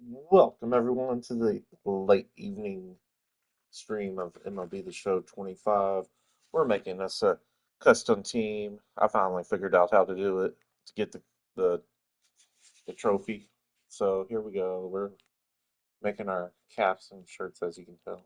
Welcome everyone to the late evening stream of MLB The Show 25. We're making us a custom team. I finally figured out how to do it to get the, the trophy. So here we go. We're making our caps and shirts, as you can tell.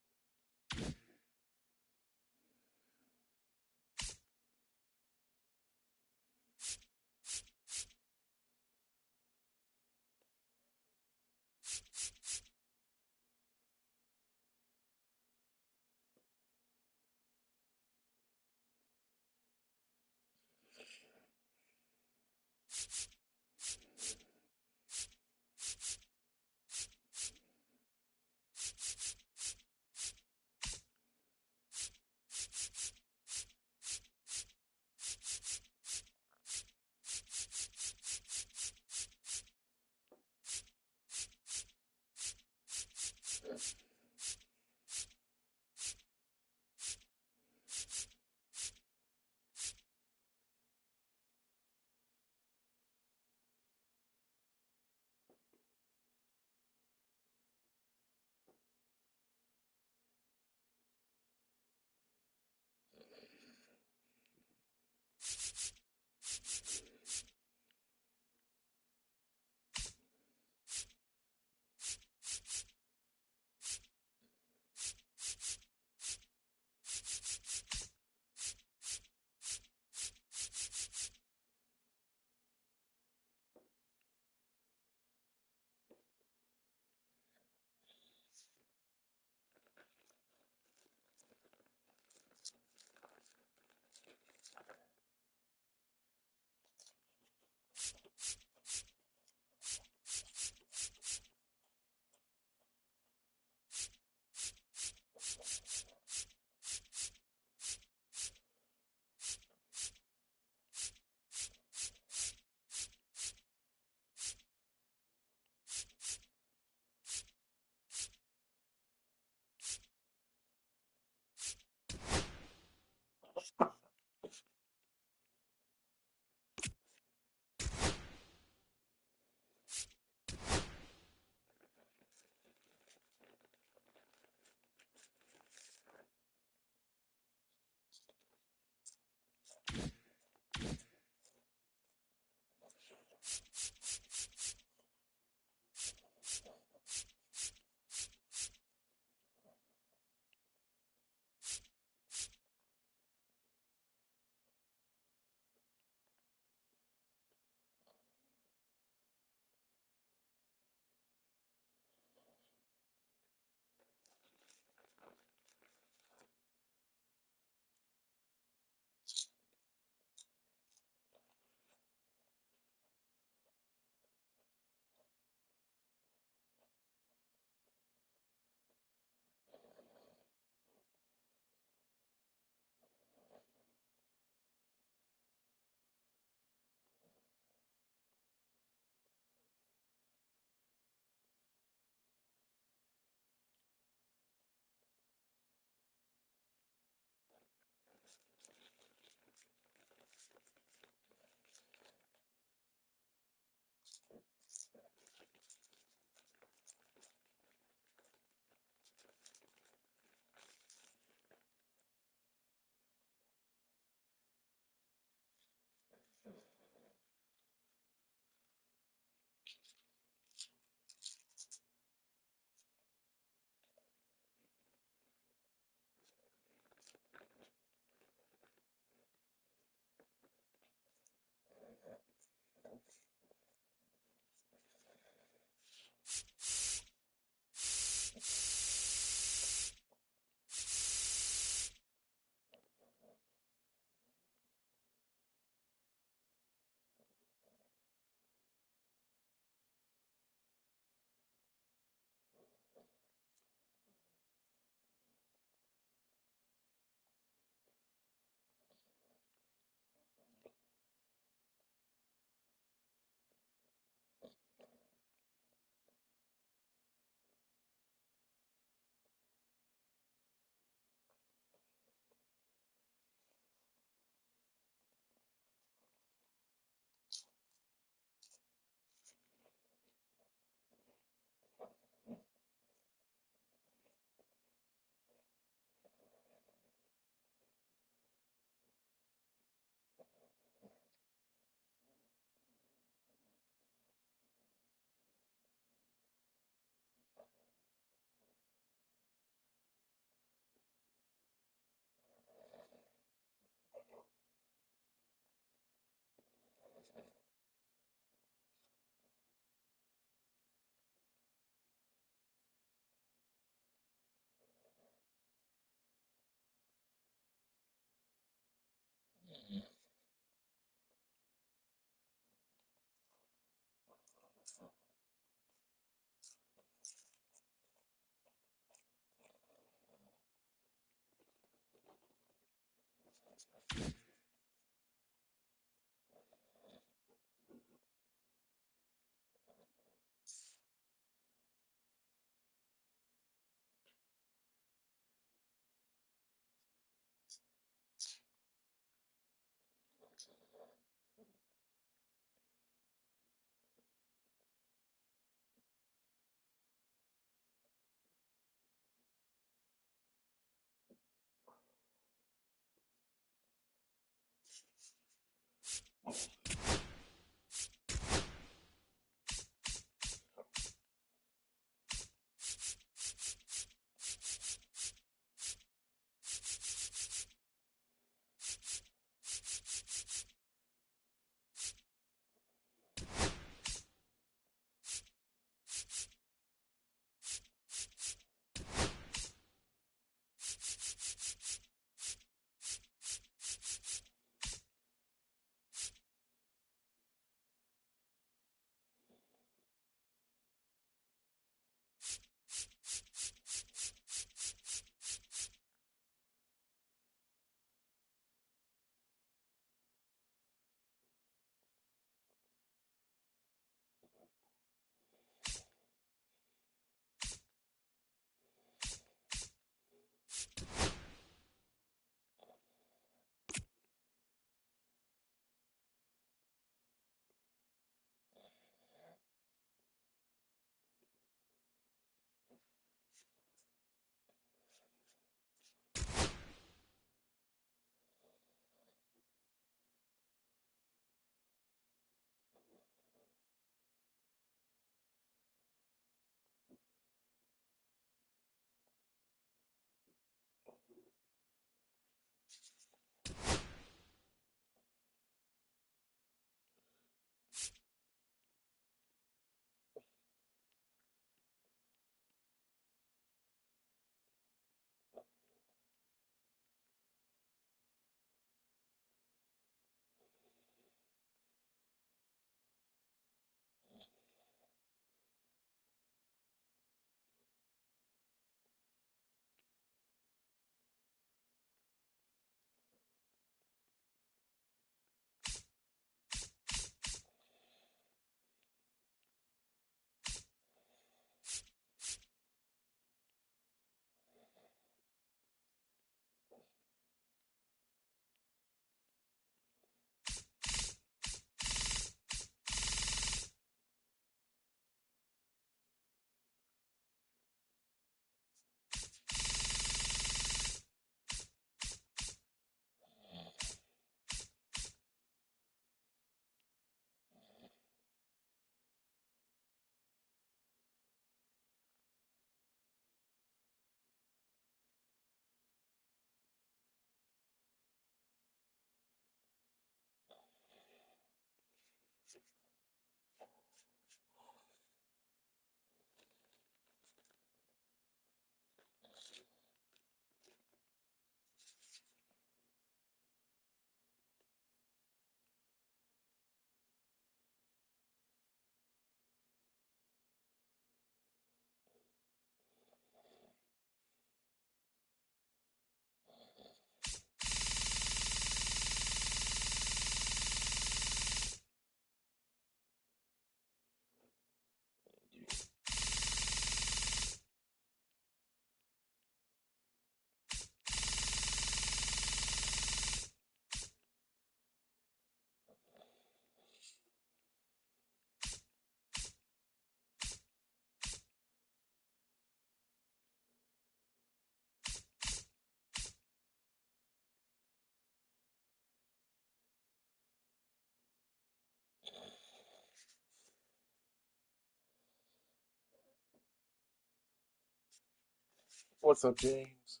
What's up, James?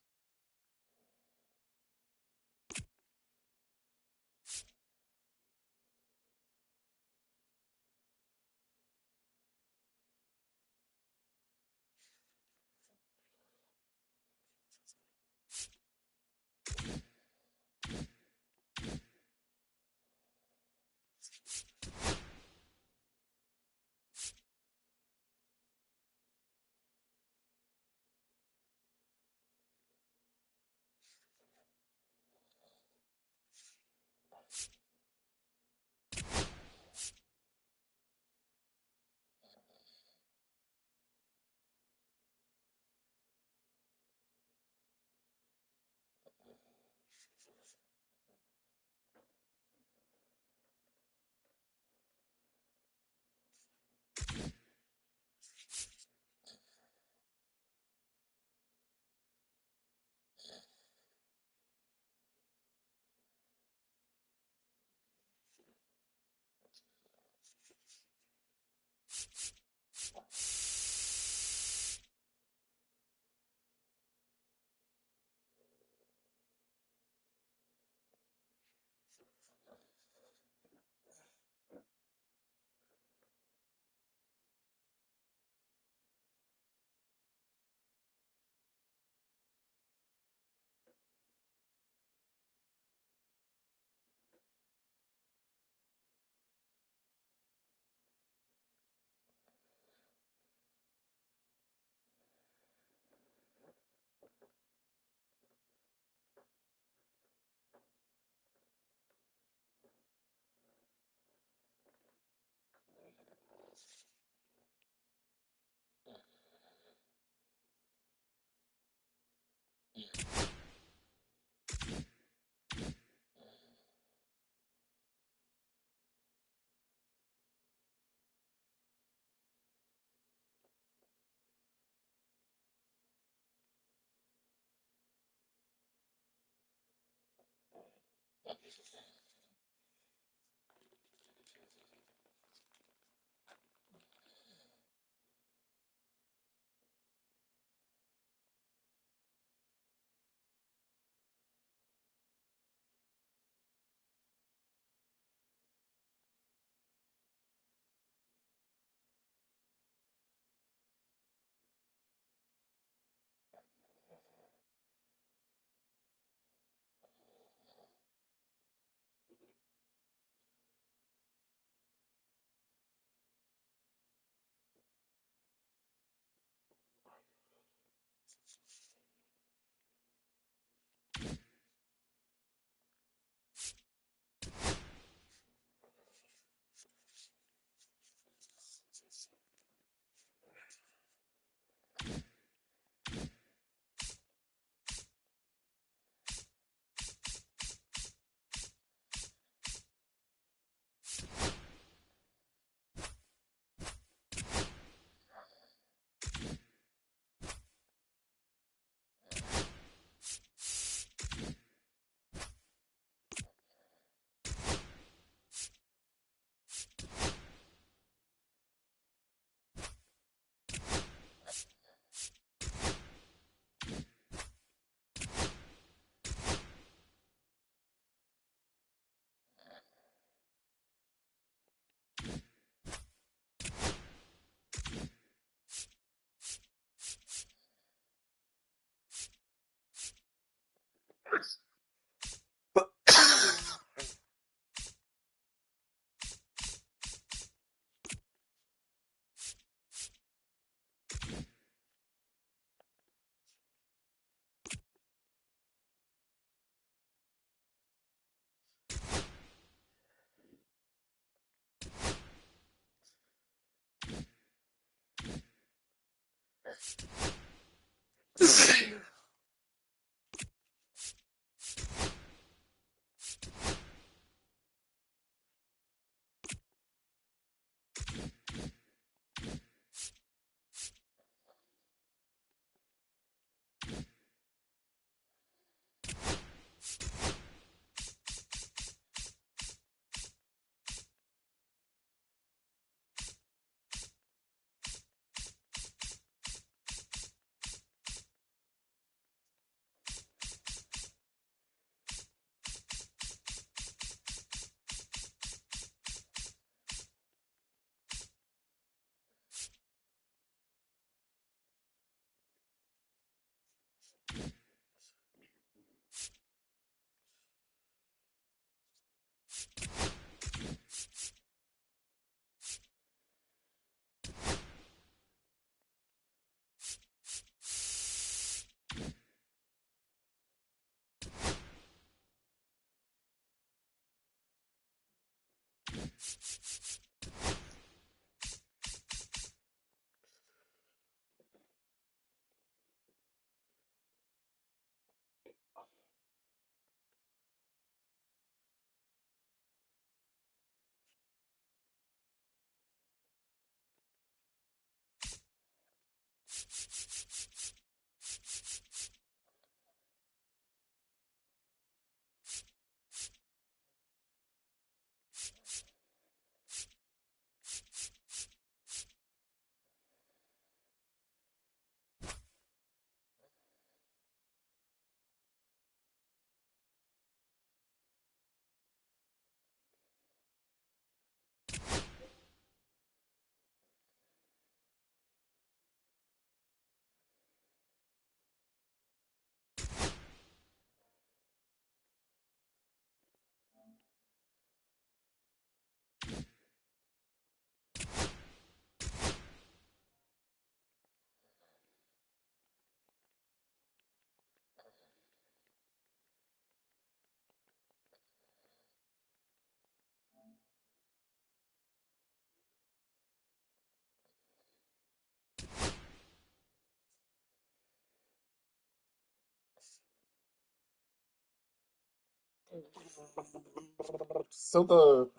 So the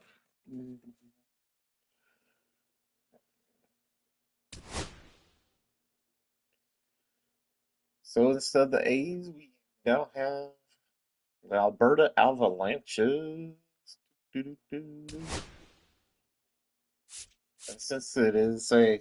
so instead of the A's, we now have The Alberta Avalanches. Doo-doo-doo-doo. And since it is a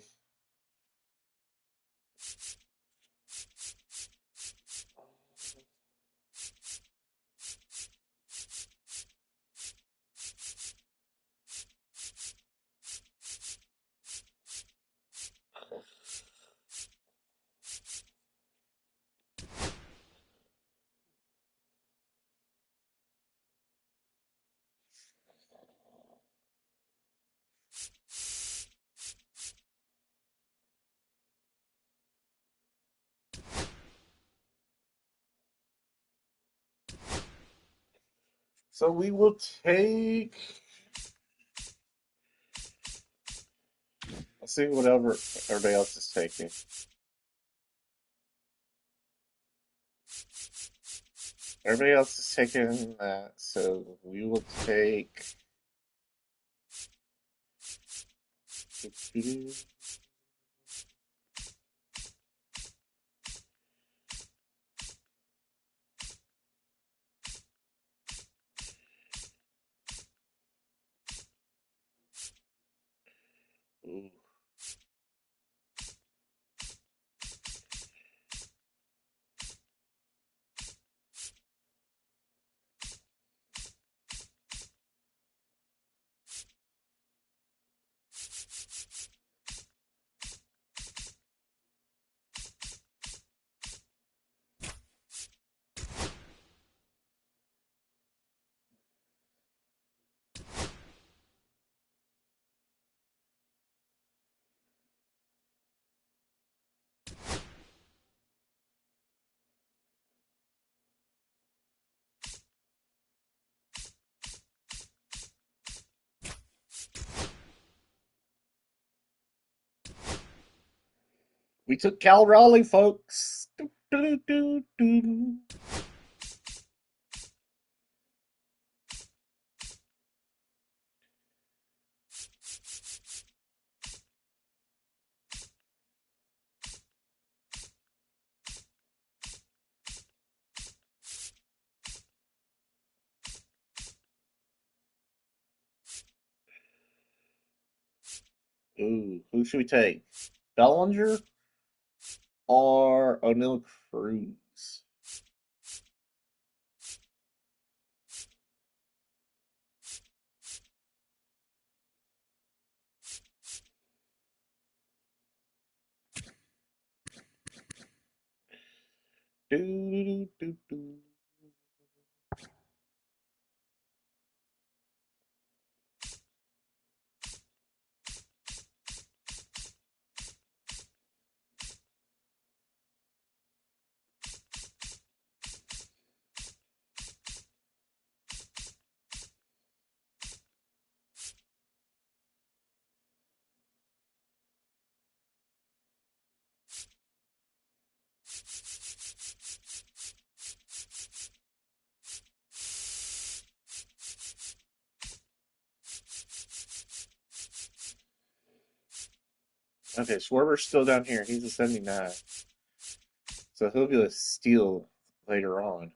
so we will take. Let's see whatever everybody else is taking. Everybody else is taking that, so we will take. Ooh. We took Cal Raleigh, folks. Ooh, who should we take? Bellinger or O'Neill Cruz? Do, do, do, do. Okay, Schwarber's still down here. He's a 79. So he'll be a steal later on.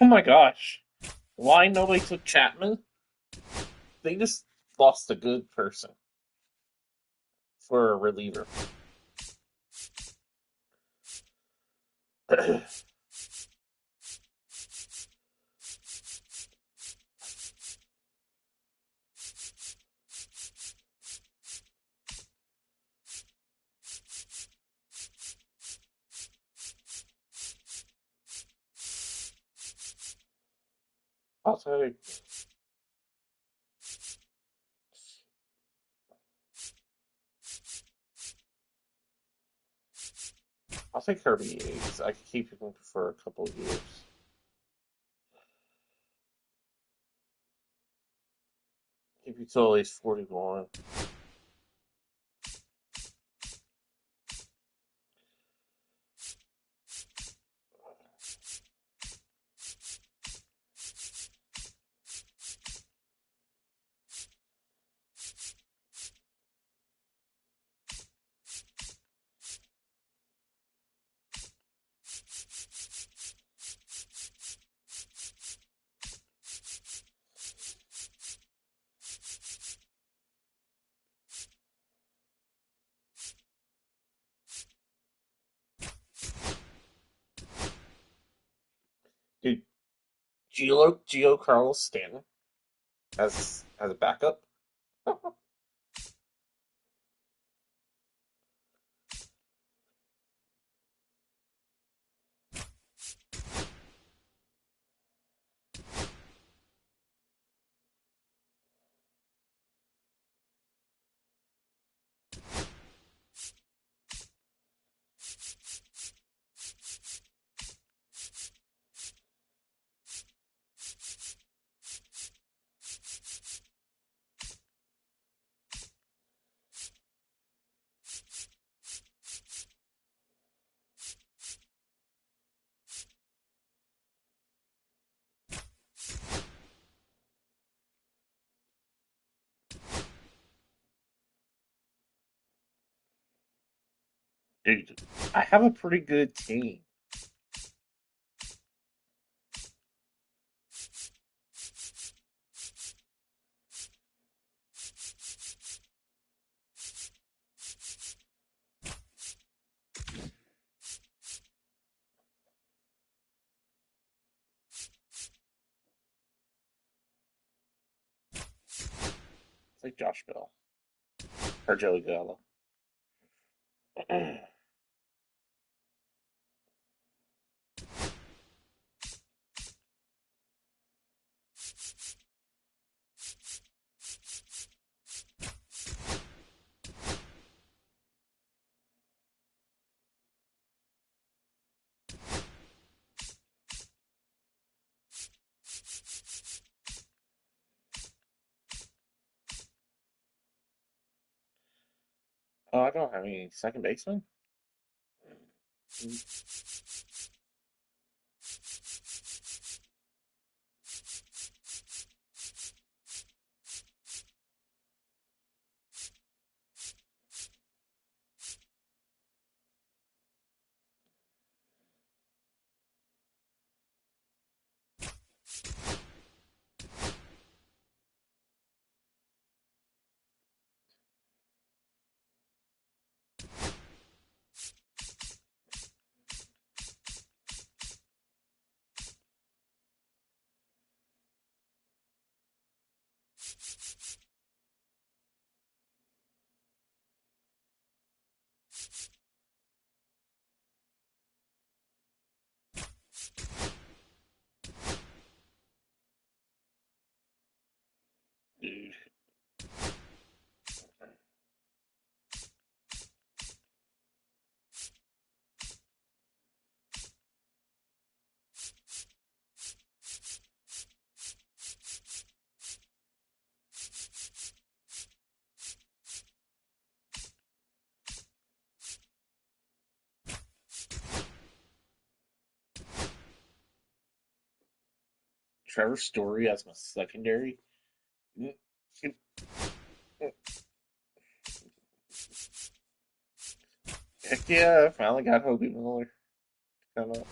Oh my gosh. Why nobody took Chapman? They just lost a good person for a reliever. I'll take I'll take Kirby Yates. I could keep him for a couple of years. Keep you till at least 41. Dude, Gio Carlos Stanton as a backup. Dude, I have a pretty good team. It's like Josh Bell or Joey Gallo. Oh, I don't have any second baseman. Dude, Trevor Story as my secondary. Heck yeah, I finally got Hogan Miller to come up.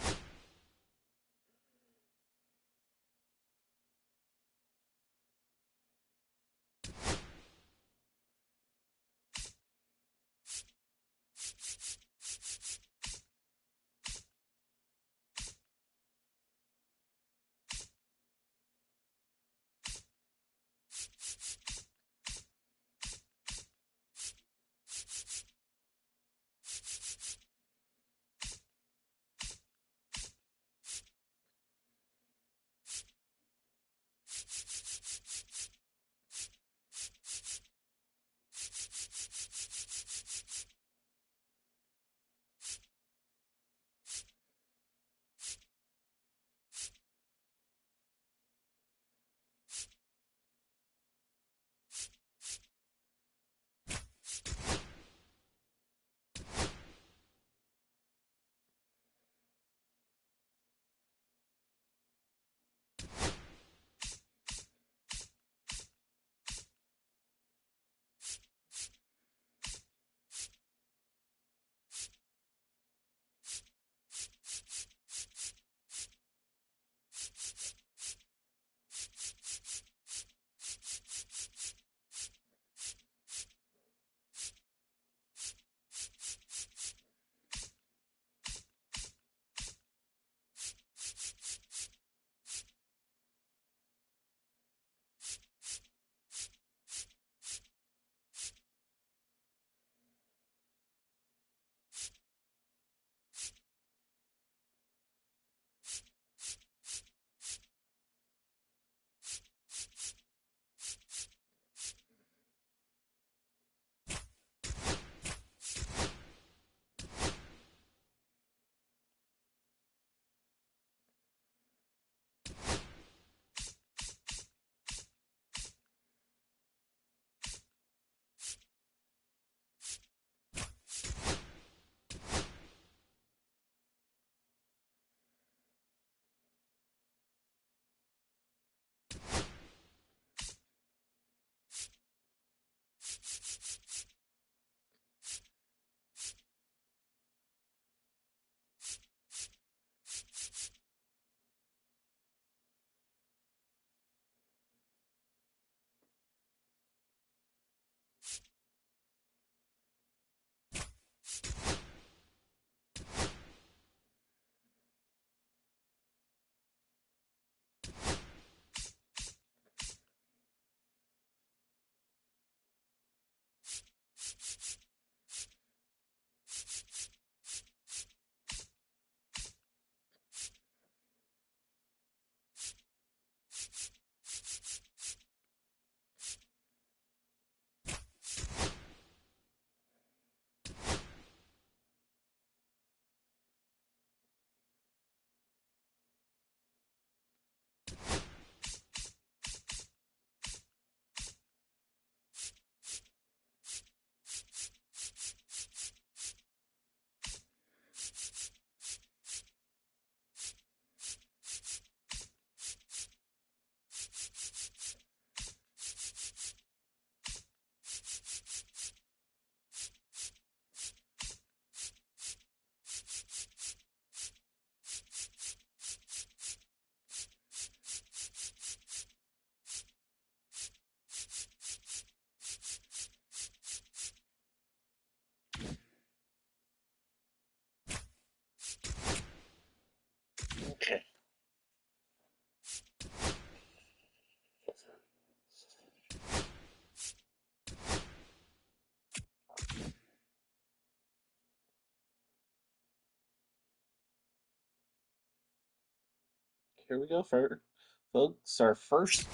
here we go, folks. Our first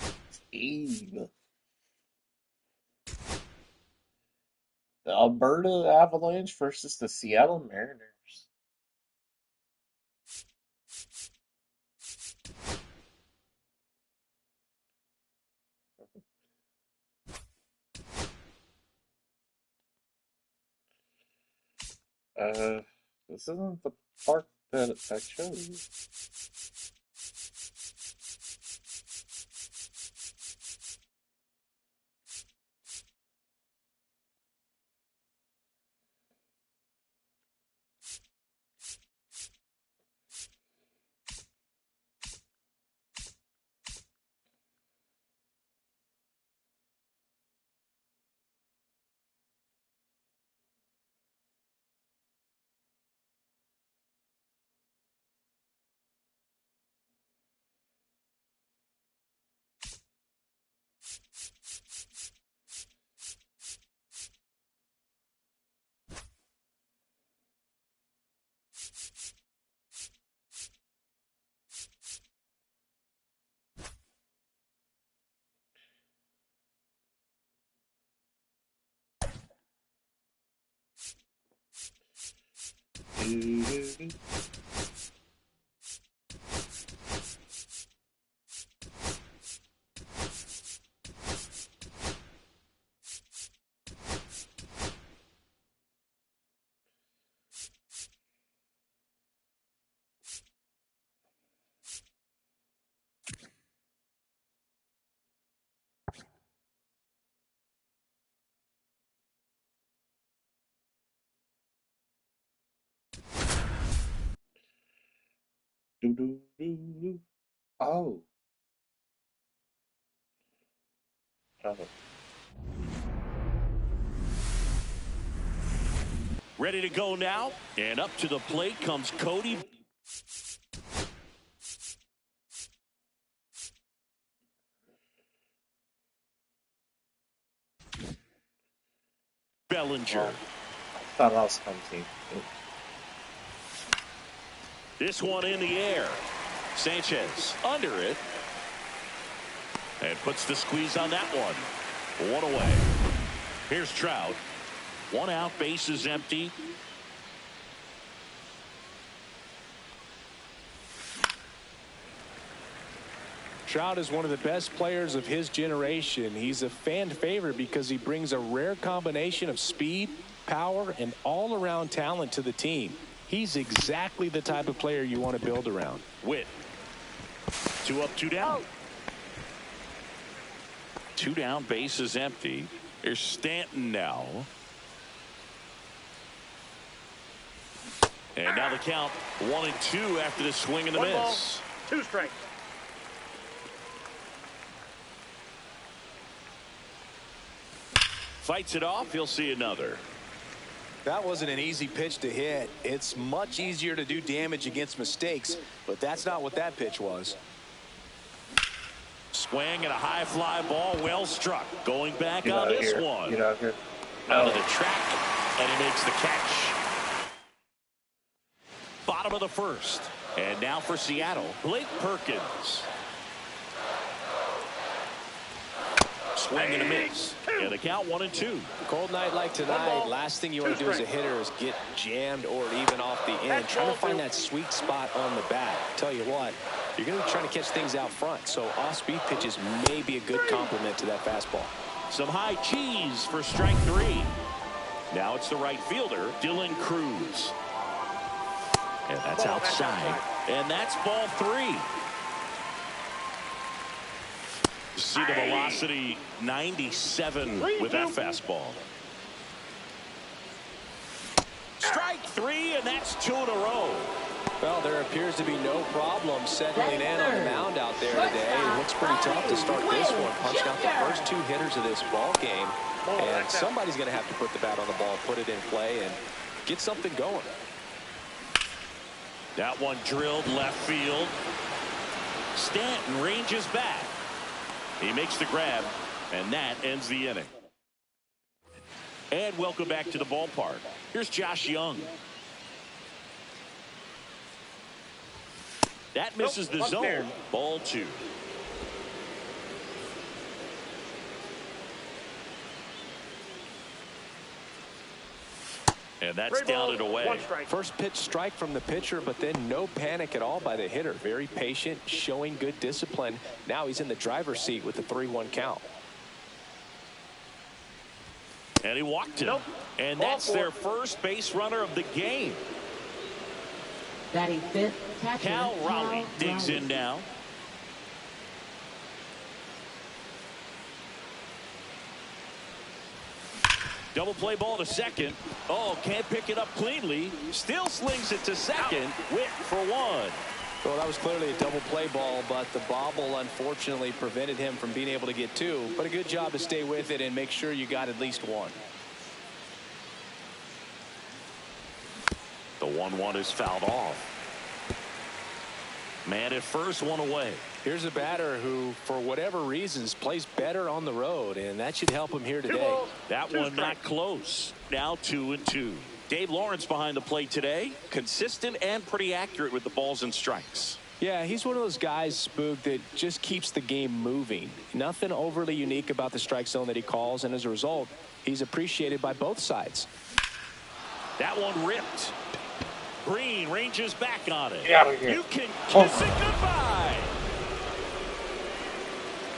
game. The Alberta Avalanche versus the Seattle Mariners. This isn't the part that I chose. Oh. Oh. Ready to go now, and up to the plate comes Cody Bellinger. Well, I thought I was hunting. This one in the air. Sanchez under it. And puts the squeeze on that one. One away. Here's Trout. One out, bases empty. Trout is one of the best players of his generation. He's a fan favorite because he brings a rare combination of speed, power, and all-around talent to the team. He's exactly the type of player you want to build around. Witt. 2 up, 2 down. 2 down, base is empty. Here's Stanton now. And now the count 1-2 after the swing and the miss. 2 strikes. Fights it off. He'll see another. That wasn't an easy pitch to hit. It's much easier to do damage against mistakes, but that's not what that pitch was. Swing and a high fly ball, well struck. Going back on this one. Get out here. Out of the track, and he makes the catch. Bottom of the first. And now for Seattle, Blake Perkins. Swing and a miss. And the count 1-2. Cold night like tonight, last thing you want to do as a hitter is get jammed or even off the end. Trying to find that sweet spot on the bat. Tell you what, you're going to be trying to catch things out front, so off-speed pitches may be a good complement to that fastball. Some high cheese for strike 3. Now it's the right fielder, Dylan Cruz. And that's outside. And that's ball 3. See the velocity 97 with that fastball. Strike 3, and that's 2 in a row. Well, there appears to be no problem settling in on the mound out there today. It looks pretty tough to start this one, punching out the first 2 hitters of this ball game. And somebody's going to have to put the bat on the ball, put it in play, and get something going. That one drilled left field. Stanton ranges back. He makes the grab, and that ends the inning. And welcome back to the ballpark. Here's Josh Young. That misses the zone. Ball 2. And that's down and away. First pitch strike from the pitcher, but then no panic at all by the hitter. Very patient, showing good discipline. Now he's in the driver's seat with the 3-1 count. And he walked him. And that's their first base runner of the game. Batting fifth, catcher Cal Raleigh digs in now. Double play ball to second. Oh, can't pick it up cleanly. Still slings it to second. Witt for 1. Well, that was clearly a double play ball, but the bobble unfortunately prevented him from being able to get 2. But a good job to stay with it and make sure you got at least 1. The 1-1 is fouled off. Man at first, 1 away. Here's a batter who, for whatever reasons, plays better on the road, and that should help him here today. That one not close. Now 2-2. Dave Lawrence behind the plate today. Consistent and pretty accurate with the balls and strikes. Yeah, he's one of those guys, Spook, that just keeps the game moving. Nothing overly unique about the strike zone that he calls, and as a result, he's appreciated by both sides. That one ripped. Green ranges back on it. You can kiss it goodbye.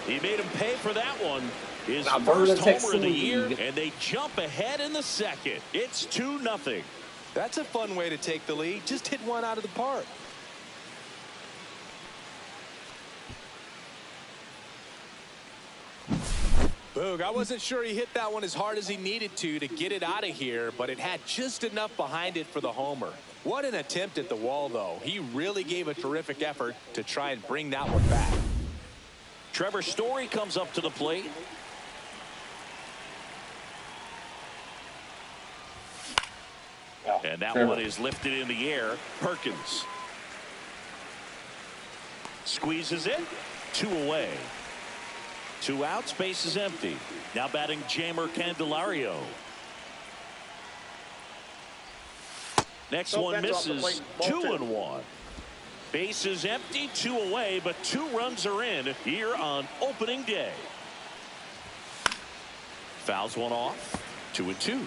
He made him pay for that one. His first homer of the year, and they jump ahead in the second. It's 2-0. That's a fun way to take the lead. Just hit one out of the park. Boog, I wasn't sure he hit that one as hard as he needed to get it out of here, but it had just enough behind it for the homer. What an attempt at the wall, though. He really gave a terrific effort to try and bring that one back. Trevor Story comes up to the plate. And that one is lifted in the air. Perkins squeezes it. 2 away. 2 outs. Base is empty. Now batting Jamer Candelario. Next one misses. 2-1. Base is empty. 2 away, but 2 runs are in here on opening day. Fouls one off. 2-2.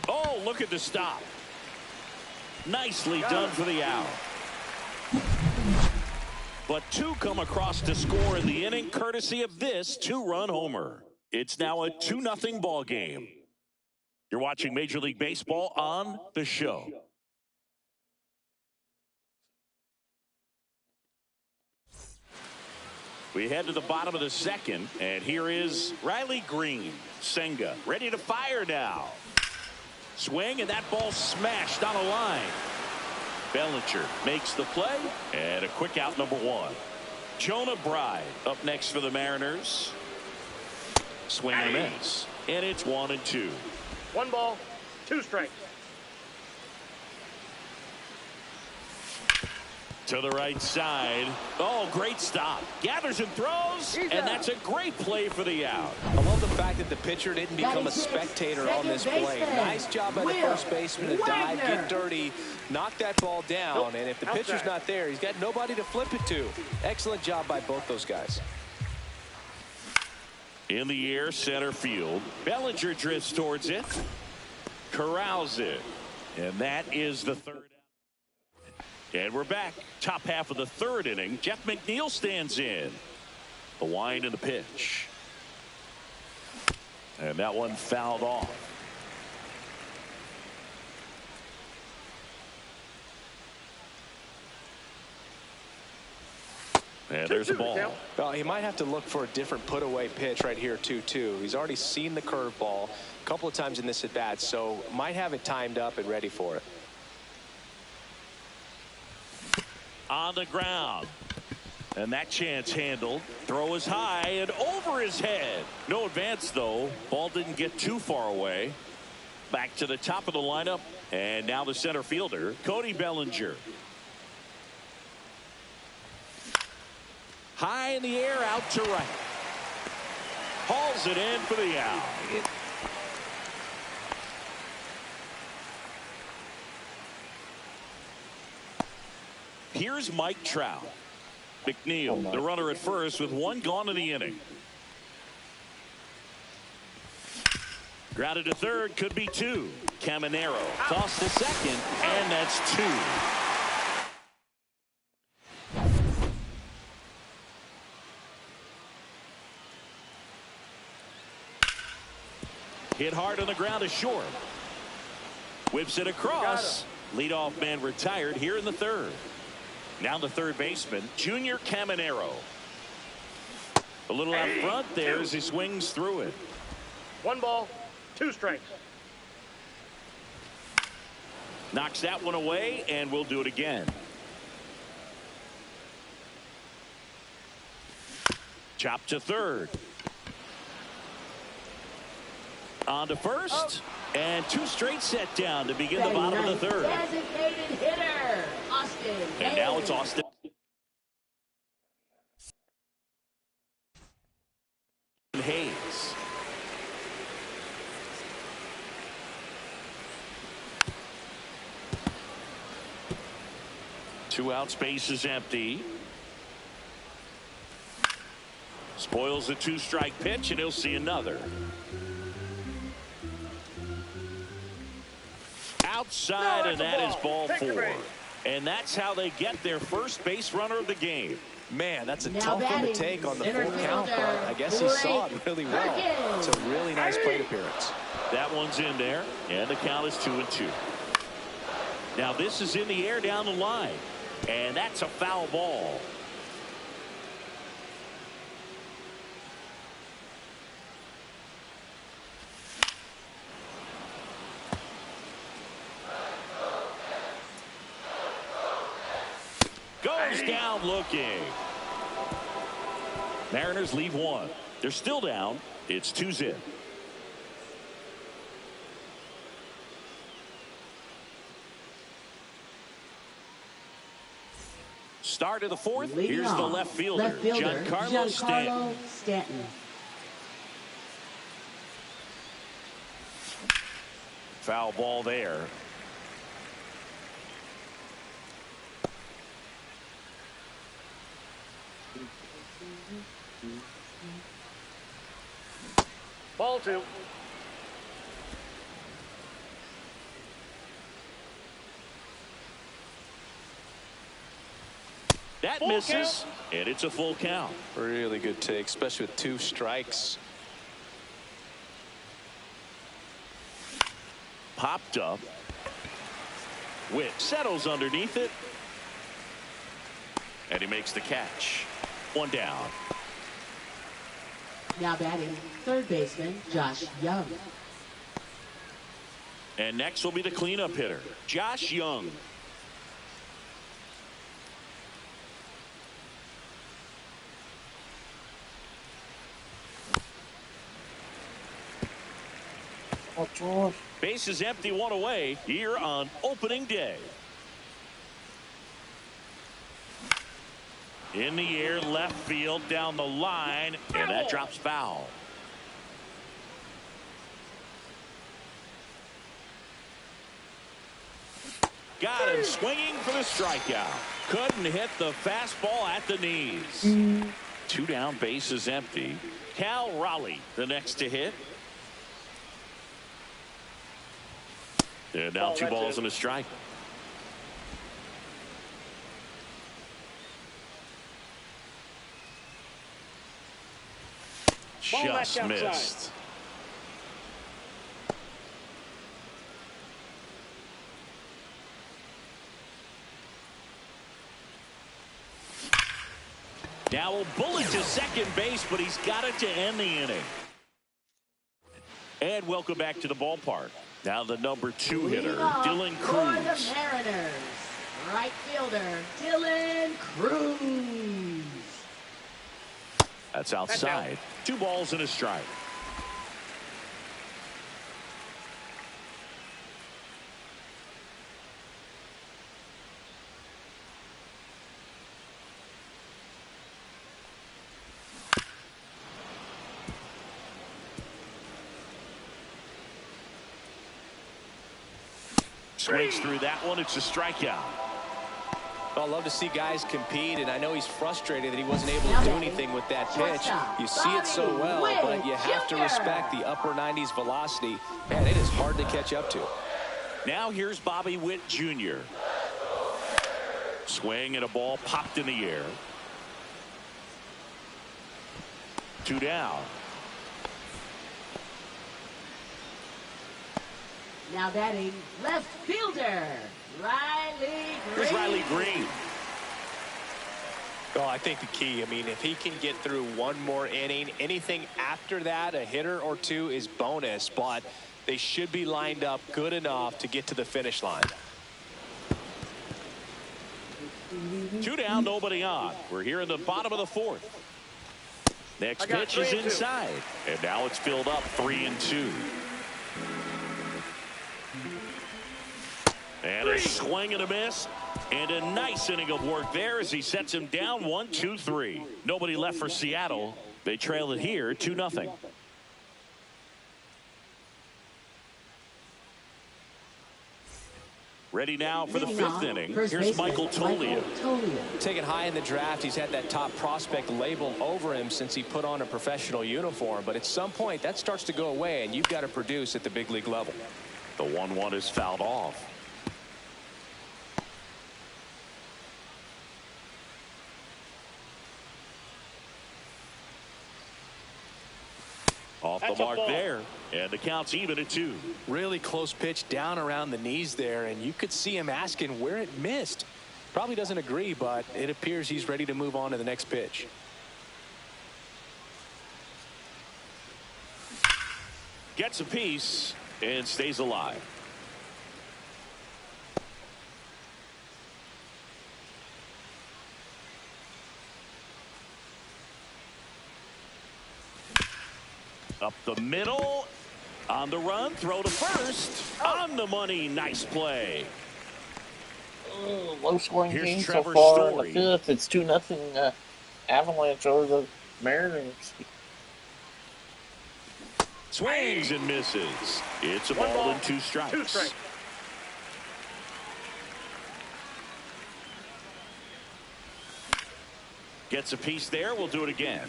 Oh, look at the stop. Nicely done for the out. But 2 come across to score in the inning, courtesy of this 2-run homer. It's now a 2-0 ball game. You're watching Major League Baseball on The Show. We head to the bottom of the second, and here is Riley Green. Senga ready to fire now. Swing, and that ball smashed on a line. Bellinger makes the play, and a quick out, number 1. Jonah Bride up next for the Mariners. Swing and a miss, and it's 1-2. 1 ball, 2 strikes. To the right side. Oh, great stop. Gathers and throws, and that's a great play for the out. I love the fact that the pitcher didn't become a spectator on this play. Nice job by the first baseman to dive, get dirty, knock that ball down, and if the pitcher's not there, he's got nobody to flip it to. Excellent job by both those guys. In the air, center field. Bellinger drifts towards it. Corrals it. And that is the 3rd. And we're back. Top half of the 3rd inning. Jeff McNeil stands in. The wind and the pitch. And that one fouled off. And there's a ball. Well, he might have to look for a different put-away pitch right here, 2-2. He's already seen the curveball a couple of times in this at-bat, so might have it timed up and ready for it. On the ground. And that chance handled. Throw is high and over his head. No advance, though. Ball didn't get too far away. Back to the top of the lineup. And now the center fielder, Cody Bellinger. High in the air, out to right. Hauls it in for the out. Here's Mike Trout. McNeil, the runner at first with one gone in the inning. Grounded to third, could be two. Caminero tossed to second, and that's two. Hit hard on the ground to short. Whips it across. Leadoff man retired here in the third. Now the third baseman, Junior Caminero. A little out front there as he swings through it. 1 ball, 2 strikes. Knocks that one away, and we'll do it again. Chop to third. On to first. And 2 straight set down to begin the bottom of the third. Designated hitter, Austin. And now it's Austin Hayes. Two out, space is empty. Spoils the 2-strike pitch, and he'll see another. Outside, and that is ball 4. And that's how they get their first base runner of the game. Man, that's a tough one to take on the full count, but I guess he saw it really well. It's a really nice plate appearance. That one's in there, and the count is 2-2. Now this is in the air down the line, and that's a foul ball. Goes down looking. Mariners leave 1. They're still down. It's 2-0. Start of the fourth. Here's the left fielder, Giancarlo Stanton. Foul ball there. Ball 2. That misses, and it's a full count. Really good take, especially with 2 strikes. Popped up. Witt settles underneath it. And he makes the catch. 1 down. Now batting, third baseman, Josh Young. And next will be the cleanup hitter, Josh Young. Base is empty, 1 away here on opening day. In the air, left field, down the line, and that drops foul. Got him swinging for the strikeout. Couldn't hit the fastball at the knees. 2 down, base is empty. Cal Raleigh, the next to hit. And now 2 balls and a strike. Just missed. Now a bullet to second base, but he's got it to end the inning. And welcome back to the ballpark. Now the number 2 hitter, Dylan Cruz. For the Mariners, right fielder, Dylan Cruz. That's outside. 2 balls and a strike. swings through that one. It's a strikeout. Well, I love to see guys compete, and I know he's frustrated that he wasn't able to do anything with that pitch. You see it so well, but you have to respect the upper 90s velocity. Man, it is hard to catch up to. Now here's Bobby Witt Jr. Swing and a ball popped in the air. 2 down. Now batting left fielder, Riley Green. Here's Riley Green. Well, I think the key, I mean, if he can get through one more inning, anything after that, a hitter or two is bonus, but they should be lined up good enough to get to the finish line. 2 down, nobody on. We're here in the bottom of the 4th. Next pitch is inside, and now it's filled up 3-2. And a swing and a miss, and a nice inning of work there as he sets him down 1-2-3. Nobody left for Seattle. They trail it here 2-0. Ready now for the 5th inning. Here's Michael Toglia. Taken high in the draft, he's had that top prospect label over him since he put on a professional uniform. But at some point, that starts to go away, and you've got to produce at the big league level. The 1-1 is fouled off. Off the mark there, and the count's even at 2. Really close pitch down around the knees there, and you could see him asking where it missed. Probably doesn't agree, but it appears he's ready to move on to the next pitch. Gets a piece and stays alive. Up the middle, on the run, throw to first, on the money, nice play. Low scoring Here's game Trevor so far Story. in the 5th. It's 2-0 Avalanche over the Mariners. Swings and misses. It's a ball and 2 strikes. 2 strikes. Gets a piece there. We'll do it again.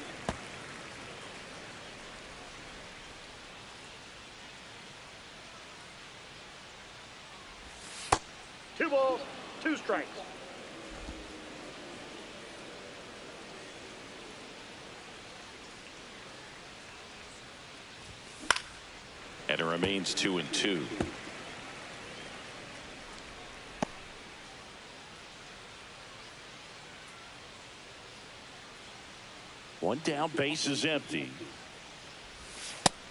Two balls, 2 strikes. And it remains 2-2. One down, base is empty.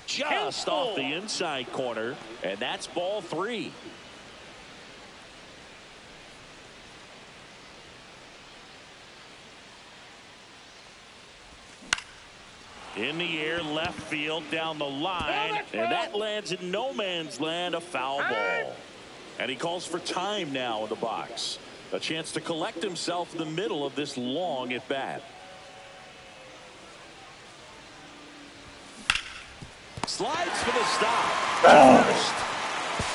Just off the inside corner, and that's ball 3. In the air, left field, down the line, and that lands in no man's land, a foul ball. And he calls for time now in the box. A chance to collect himself in the middle of this long at bat. Slides for the stop. First.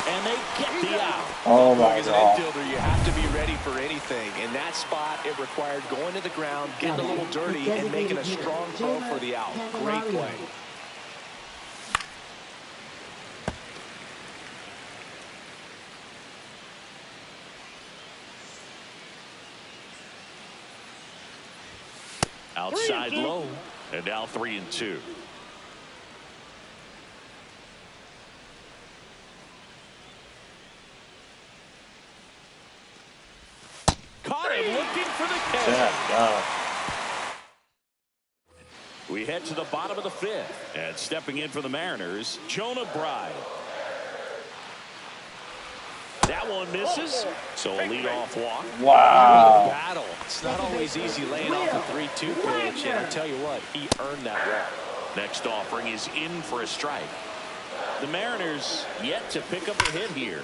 And they get the out. Oh my As an God. infielder, you have to be ready for anything. In that spot, it required going to the ground, getting a little dirty, and making a strong throw for the out. Great play. Outside low, and now 3-2. Caught him looking for the catch. We head to the bottom of the 5th, and stepping in for the Mariners, Jonah Bride. That one misses, so a leadoff walk. Wow. Battle. It's not always easy laying off a 3-2 pitch, and I tell you what, he earned that walk. Next offering is in for a strike. The Mariners yet to pick up a hit here.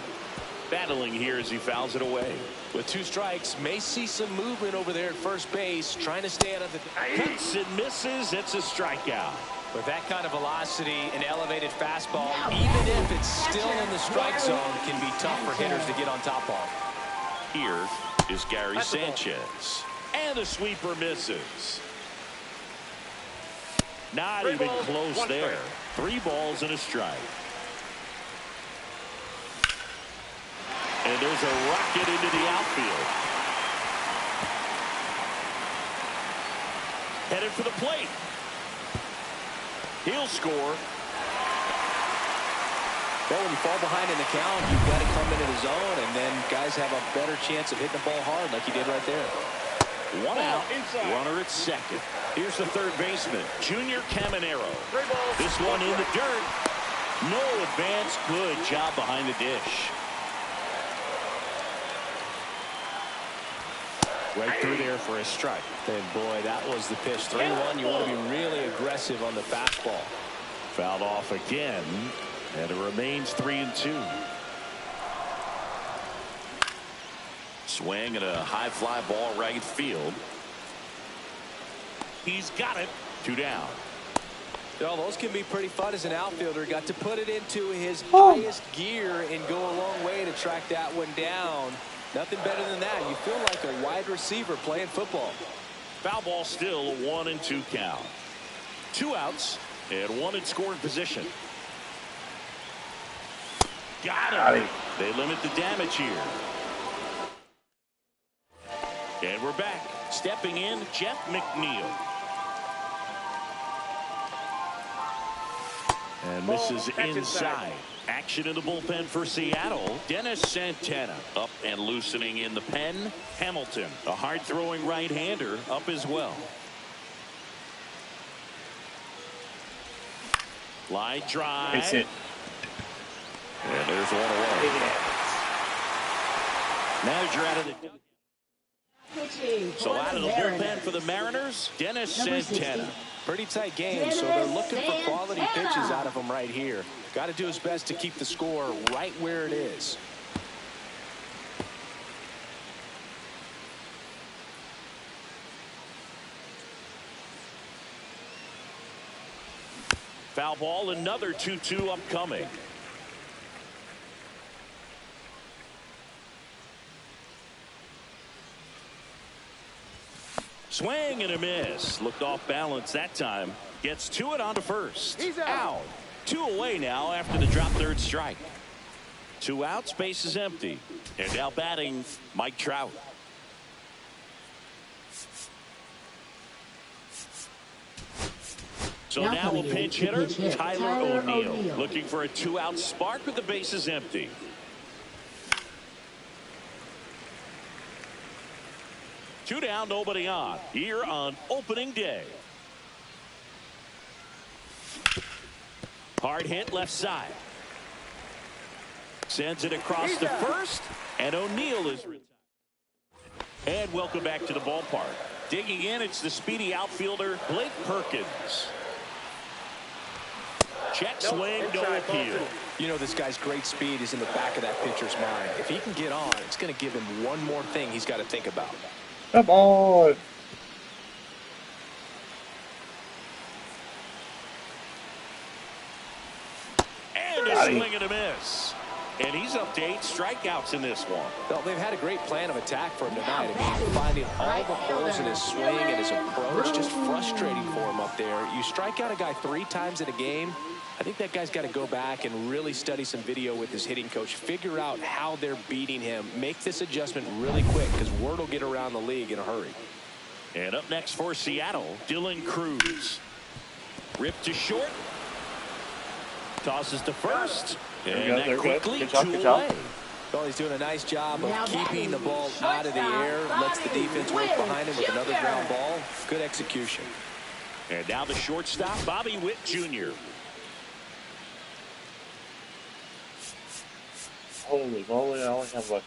Battling here as he fouls it away. With 2 strikes, may see some movement over there at first base, trying to stay out of the... Cuts and misses. It's a strikeout. With that kind of velocity, an elevated fastball, even if it's still in the strike zone, can be tough for hitters to get on top of. Here is Gary Sanchez. And the sweeper misses. Not even close there. 3 balls and a strike. And there's a rocket into the outfield. Headed for the plate. He'll score. Well, when you fall behind in the count, you've got to come into the zone, and then guys have a better chance of hitting the ball hard like he did right there. 1 out, runner at second. Here's the third baseman, Junior Caminero. This one in the dirt. No advance. Good job behind the dish. Right through there for a strike. And boy, that was the pitch. 3-1. You want to be really aggressive on the fastball. Fouled off again, and it remains 3-2. Swing and a high fly ball right field. He's got it. 2 down. Well, those can be pretty fun as an outfielder. Got to put it into his highest gear and go a long way to track that one down. Nothing better than that. You feel like a wide receiver playing football. Foul ball still, a 1-2 count. 2 outs and 1 in scoring position. Got him. They limit the damage here. And we're back. Stepping in, Jeff McNeil. And misses inside. Action in the bullpen for Seattle. Dennis Santana up and loosening in the pen. Hamilton, a hard-throwing right-hander, up as well. Line drive. It's it. And there's 1 away. Manager out of the... So out of the bullpen for the Mariners, Dennis Santana. Pretty tight game, so they're looking for quality pitches out of him right here. Got to do his best to keep the score right where it is. Foul ball, another 2-2 upcoming. Swing and a miss. Looked off balance that time. Gets to it onto first. He's out. 2 away now after the drop third strike. 2 outs, base is empty. And now batting, Mike Trout. So now a pinch hitter, Tyler O'Neill. Looking for a 2-out spark with the bases empty. Two down, nobody on. Here on opening day. Hard hit left side. Sends it across to first, and O'Neill is retired. And welcome back to the ballpark. Digging in, it's the speedy outfielder, Blake Perkins. Check swing, no appeal. You know, this guy's great speed is in the back of that pitcher's mind. If he can get on, it's going to give him one more thing he's got to think about. Come on. And a swing and a miss. And he's up to 8 strikeouts in this one. Well, they've had a great plan of attack for him tonight. I mean, finding all the holes in his swing and his approach, just frustrating for him up there. You strike out a guy 3 times in a game, I think that guy's got to go back and really study some video with his hitting coach, figure out how they're beating him, make this adjustment really quick, because word will get around the league in a hurry. And up next for Seattle, Dylan Cruz. Ripped to short. Tosses to first. And that quickly two away. Well, he's doing a nice job of keeping the ball out of the air, lets the defense work behind him with another ground ball. Good execution. And now the shortstop, Bobby Witt Jr. Holy moly, I only have lucky.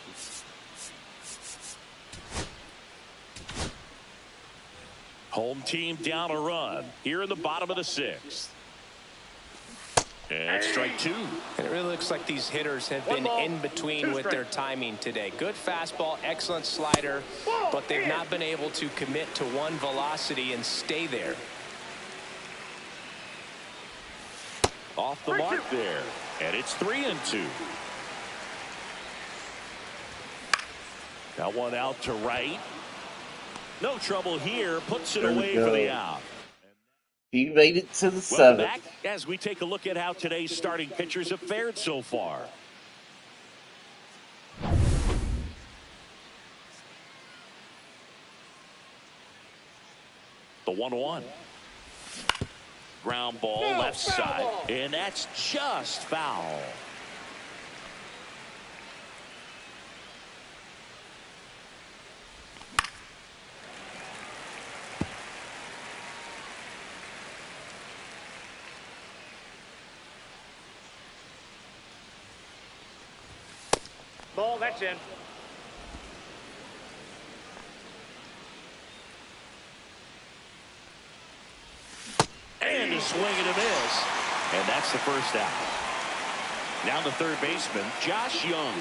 Home team down a run here in the bottom of the 6th. And strike 2. And it really looks like these hitters have been in between with their timing today. Good fastball, excellent slider, but they've not been able to commit to one velocity and stay there. Off the mark there. And it's 3-2. Got one out to right. No trouble here. Puts it away for the out. He made it to the Welcome 7th. back as we take a look at how today's starting pitchers have fared so far. The 1-1. Ground ball left side. And that's just foul. Ball, that's in. And a swing and a miss. And that's the first out. Now the third baseman, Josh Young.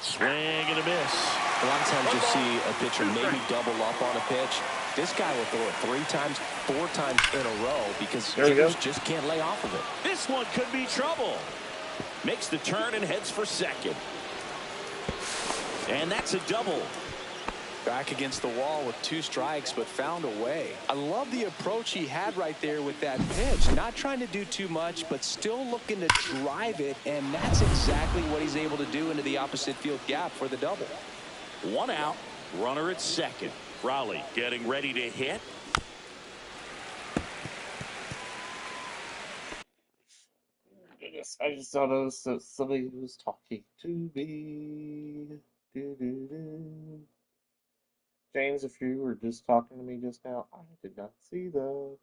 Swing and a miss. A lot of times you'll see a pitcher maybe double up on a pitch. This guy will throw it 3 times, 4 times in a row because hitters just can't lay off of it. This one could be trouble. Makes the turn and heads for second. And that's a double. Back against the wall with 2 strikes, but found a way. I love the approach he had right there with that pitch. Not trying to do too much, but still looking to drive it, and that's exactly what he's able to do into the opposite field gap for the double. 1 out, runner at second. Raleigh getting ready to hit. I just thought it was somebody who was talking to me. James, if you were just talking to me just now, I did not see that.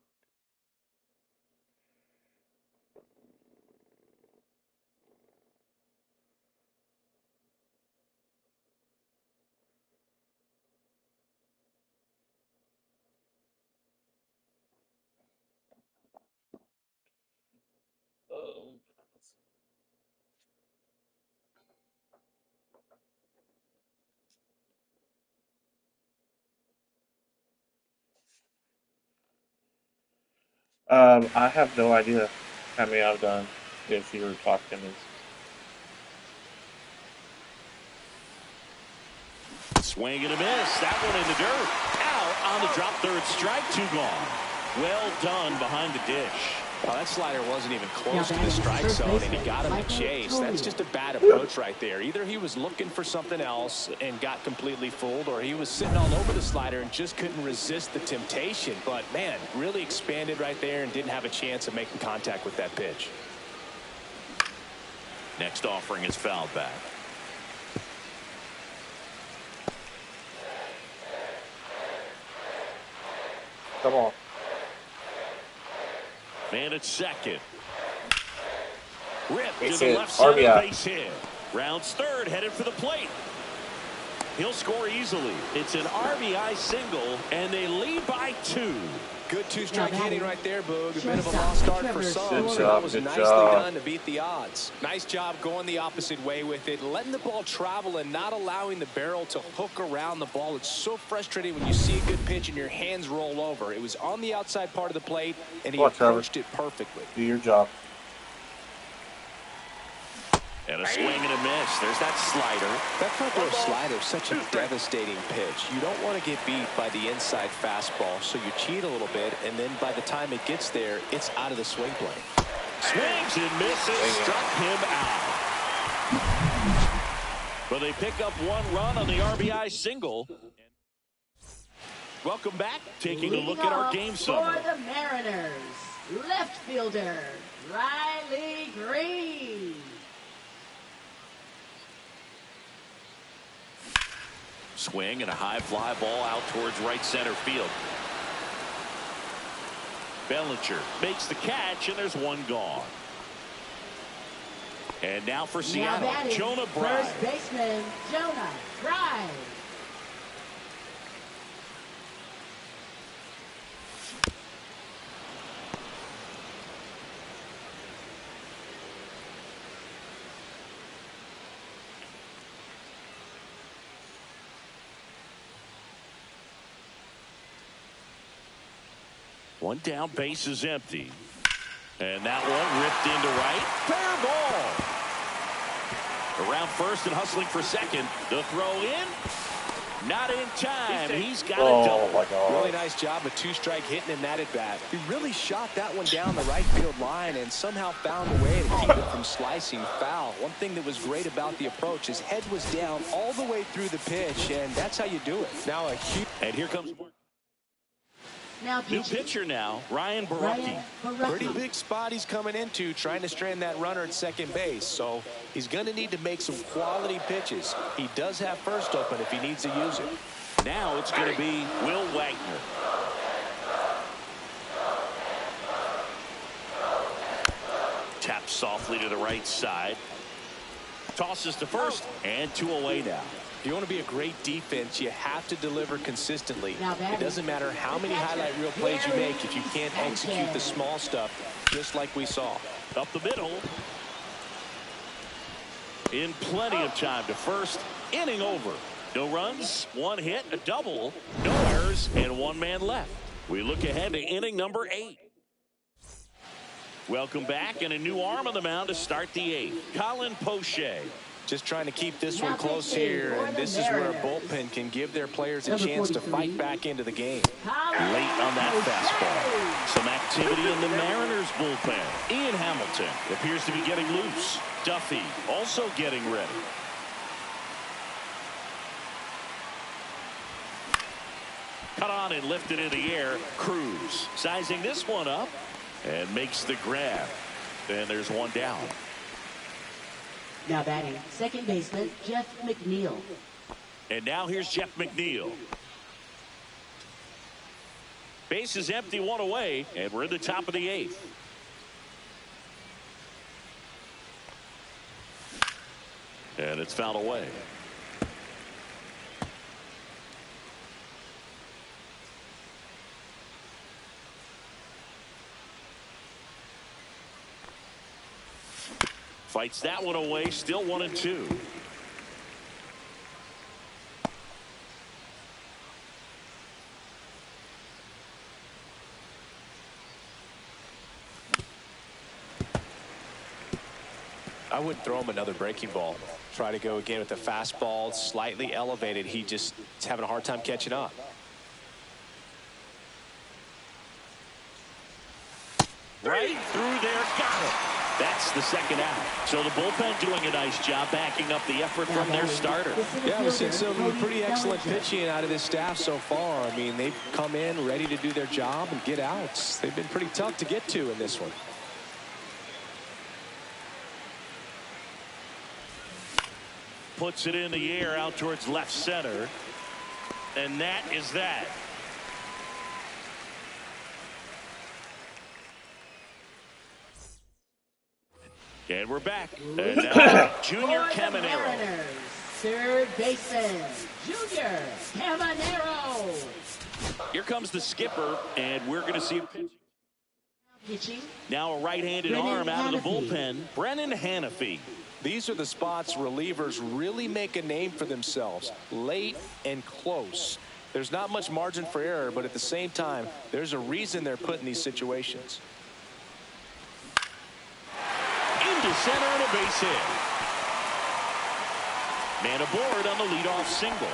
I have no idea how many I've done if you were talking to me. Swing and a miss. That one in the dirt. Out on the drop, third strike, 2 gone. Well done behind the dish. Well, that slider wasn't even close to the strike zone, and he got him to chase. That's just a bad approach right there. Either he was looking for something else and got completely fooled, or he was sitting all over the slider and just couldn't resist the temptation. But, man, really expanded right there and didn't have a chance of making contact with that pitch. Next offering is fouled back. Come on. Man at second. Ripped to Base the hit. left side of the RBI. base hit. Rounds third, headed for the plate. He'll score easily. It's an RBI single, and they lead by 2. Good 2-strike hitting right there, Boog. A bit of a lost start for some. Good So job, that was good nicely job. done to beat the odds. Nice job going the opposite way with it, letting the ball travel and not allowing the barrel to hook around the ball. It's so frustrating when you see a good pitch and your hands roll over. It was on the outside part of the plate, and he approached it perfectly. Do your job. And a swing and a miss. There's that slider. That front door slider is such a devastating pitch. You don't want to get beat by the inside fastball, so you cheat a little bit, and then by the time it gets there, it's out of the swing plane. Swings and misses. Struck him out. But they pick up 1 run on the RBI single. Welcome back. Taking a look at our game summary. For the Mariners, left fielder, Riley Green. Swing and a high fly ball out towards right center field. Bellinger makes the catch, and there's 1 gone. And now for Seattle, Jonah Bride. First baseman, Jonah Bride. One down, base is empty. And that one ripped into right. Fair ball. Around first and hustling for second. The throw in. Not in time. He's got a double. My God. Really nice job with 2-strike hitting in that at bat. He really shot that one down the right field line and somehow found a way to keep it from slicing foul. One thing that was great about the approach, his head was down all the way through the pitch, and that's how you do it. Now a huge. And here comes Now new pitcher now, Ryan Barucki. Pretty big spot he's coming into, trying to strand that runner at second base. So he's going to need to make some quality pitches. He does have first open if he needs to use it. Now it's going to be Will Wagner. Taps softly to the right side. Tosses to first, and 2 away now. If you want to be a great defense, you have to deliver consistently. It doesn't matter how many highlight reel plays you make if you can't execute the small stuff, just like we saw. Up the middle. In plenty of time to first. Inning over. No runs, 1 hit, a double, no errors, and 1 man left. We look ahead to inning number 8. Welcome back, and a new arm on the mound to start the 8th. Colin Poche. Just trying to keep this one close here, and this is where a bullpen can give their players a chance to fight back into the game. Late on that fastball. Some activity in the Mariners bullpen. Ian Hamilton appears to be getting loose. Duffy also getting ready. Cut on and lifted in the air. Cruz sizing this one up and makes the grab. And there's 1 down. Now batting, second baseman, Jeff McNeil. And now here's Jeff McNeil. Base is empty, 1 away, and we're in the top of the 8th. And it's fouled away. Fights that one away, still 1-2. I wouldn't throw him another breaking ball. Try to go again with the fastball, slightly elevated. He just is having a hard time catching up. Right through there, got it. That's the second out. So the bullpen doing a nice job backing up the effort from their starter. Yeah, we've seen some pretty excellent pitching out of this staff so far. I mean, they've come in ready to do their job and get outs. They've been pretty tough to get to in this one. Puts it in the air out towards left center. And that is that. And we're back. And now, Junior Caminero. Third baseman, Junior Caminero. Here comes the skipper, and we're going to see him Pitching. now a right-handed arm out of the bullpen, Brennan Hanafy. These are the spots relievers really make a name for themselves, late and close. There's not much margin for error, but at the same time, there's a reason they're put in these situations. Into center and a base hit. Man aboard on the leadoff single.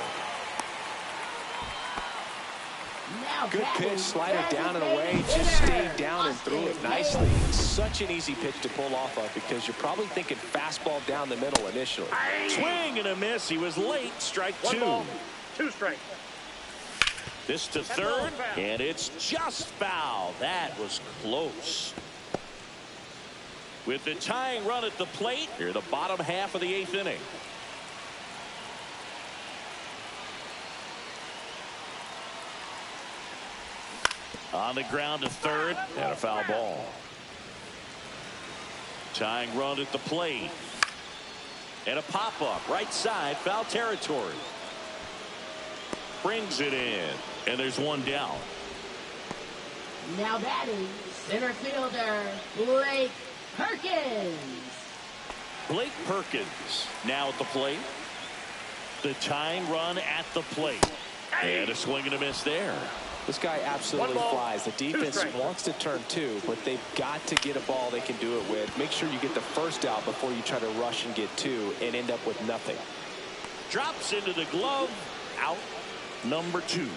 Now Good batting, pitch, slider down and second away, base just hitter, stayed down and threw it Austin nicely. Hayes. Such an easy pitch to pull off of because you're probably thinking fastball down the middle initially. Swing and a miss. He was late. Strike 2. 1 ball, 2 strikes. This to third, and it's just foul. That was close. With the tying run at the plate, here the bottom half of the 8th inning. On the ground to third, and a foul ball. Tying run at the plate. And a pop-up, right side, foul territory. Brings it in, and there's 1 down. Now batting, center fielder, Blake Perkins. Blake Perkins now at the plate. The tying run at the plate. And a swing and a miss there. This guy absolutely flies. The defense wants to turn two, but they've got to get a ball they can do it with. Make sure you get the first out before you try to rush and get two and end up with nothing. Drops into the glove. Out number 2.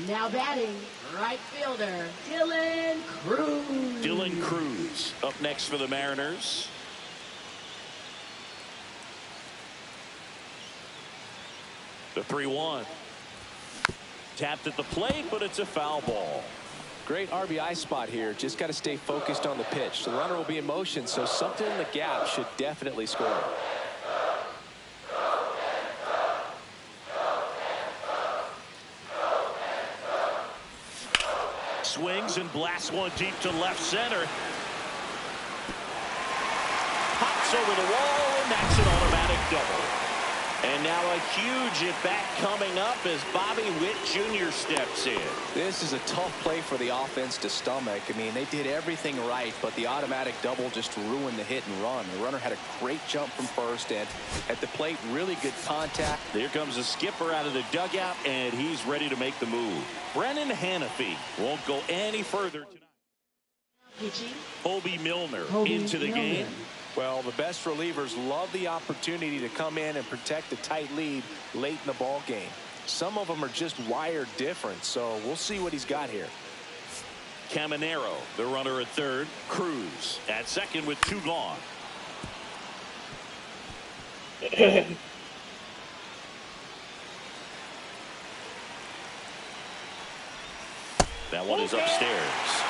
Now batting, right fielder, Dylan Cruz. Dylan Cruz up next for the Mariners. The 3-1. Tapped at the plate, but it's a foul ball. Great RBI spot here. Just got to stay focused on the pitch. The runner will be in motion, so something in the gap should definitely score. Swings and blasts one deep to left center. Pops over the wall, and that's an automatic double. And now a huge at-bat coming up as Bobby Witt Jr. steps in. This is a tough play for the offense to stomach. I mean, they did everything right, but the automatic double just ruined the hit and run. The runner had a great jump from first, and at the plate, really good contact. Here comes the skipper out of the dugout, and he's ready to make the move. Brennan Hanafy won't go any further tonight. Hobie Milner into the game. Well, the best relievers love the opportunity to come in and protect a tight lead late in the ball game. Some of them are just wired different, so we'll see what he's got here. Caminero, the runner at third. Cruz at second with 2 gone. That one is upstairs.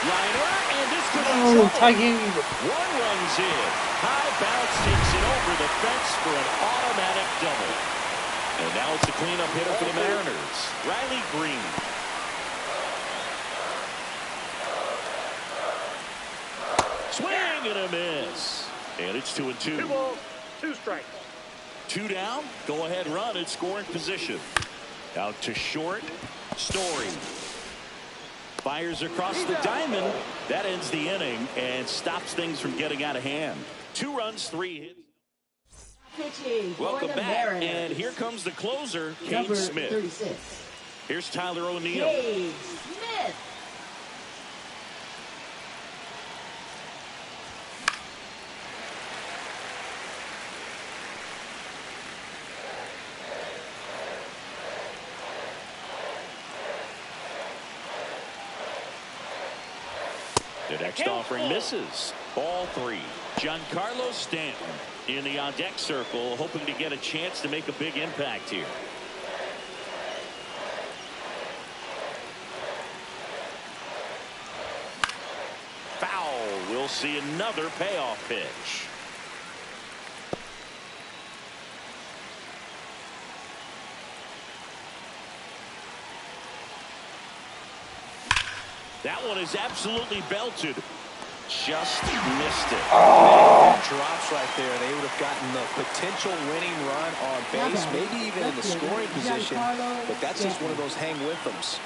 Liner, and this could be trouble. 1 runs in. High bounce takes it over the fence for an automatic double. And now it's the cleanup hitter for the Mariners, Riley Green. Swing and a miss. And it's 2-2. 2 balls, 2 strikes. 2 down. Go ahead run in scoring position. Out to short. Story. Fires across the diamond. That ends the inning and stops things from getting out of hand. 2 runs, 3 hits. Pitching Welcome back. Mariners. And here comes the closer, Kane Number Smith. 36. Here's Tyler O'Neill. Kane Smith. The next offering misses. Ball 3. Giancarlo Stanton in the on-deck circle, hoping to get a chance to make a big impact here. Foul. We'll see another payoff pitch. That one is absolutely belted. Just missed it. Drops right there. They would have gotten the potential winning run on base, maybe even in the scoring position, but that's just one of those hang with thems.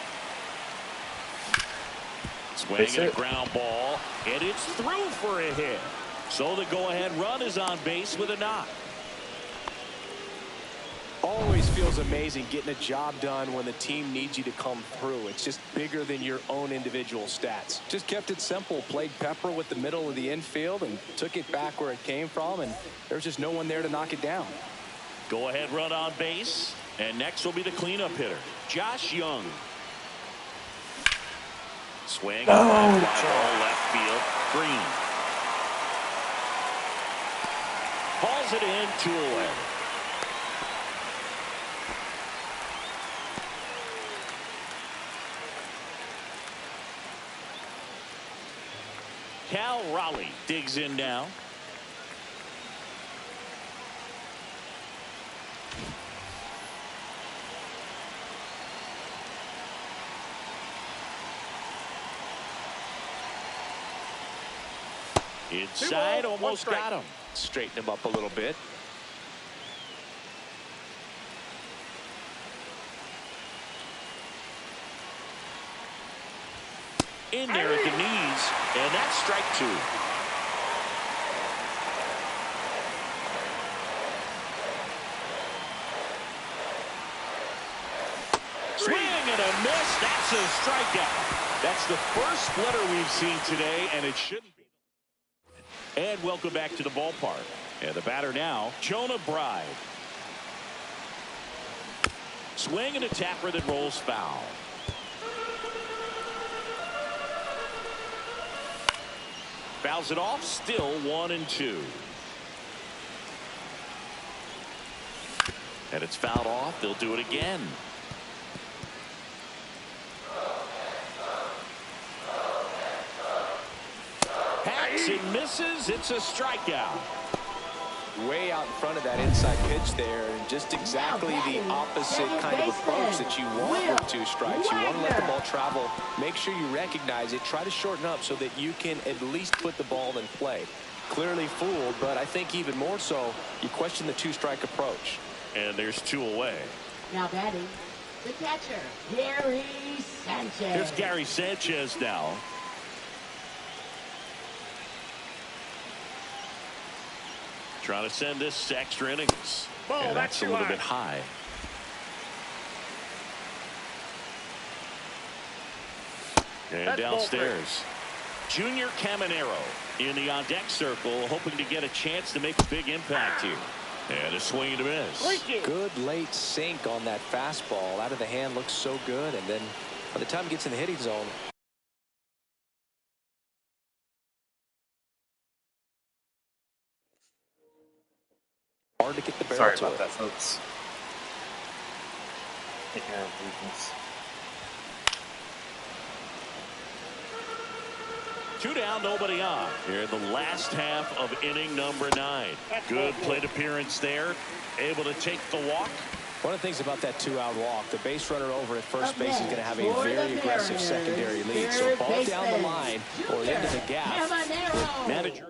Swing and a ground ball, and it's through for a hit. So the go-ahead run is on base with a knock. Always feels amazing getting a job done when the team needs you to come through. It's just bigger than your own individual stats. Just kept it simple. Played pepper with the middle of the infield and took it back where it came from, and there's just no one there to knock it down. Go ahead run on base, and next will be the cleanup hitter, Josh Young. Swing. Ball left field. Green. Hauls it in, 2 away. Cal Raleigh digs in now. Inside, almost got him. Straighten him up a little bit. In there at the knees, and that's strike 2. and a miss. That's a strikeout. That's the first splitter we've seen today, and it shouldn't be. And welcome back to the ballpark. And the batter now, Jonah Bride. Swing and a tapper that rolls foul. Fouls it off, still 1-2. And it's fouled off. They'll do it again. Hacks and misses. It's a strikeout. Way out in front of that inside pitch there, and just exactly the opposite kind of approach that you want with 2 strikes. You want to let the ball travel, make sure you recognize it, try to shorten up so that you can at least put the ball in play. Clearly fooled, but I think even more so, you question the 2-strike approach. And there's 2 away. Now batting, the catcher, Gary Sanchez. Here's Gary Sanchez now. Trying to send this to extra innings. Ball, that's a little bit high. And downstairs, Junior Caminero in the on-deck circle, hoping to get a chance to make a big impact here. And a swing and a miss. Good late sink on that fastball. Out of the hand, looks so good. And then by the time it gets in the hitting zone, hard to get the barrel Sorry to about it. that, folks. Taking care of business. 2 down, nobody on. Here in the last half of inning number 9. Good plate appearance there. Able to take the walk. One of the things about that 2-out walk, the base runner over at first base is going to have a very aggressive secondary lead. So ball down the line or into the gap. Manager.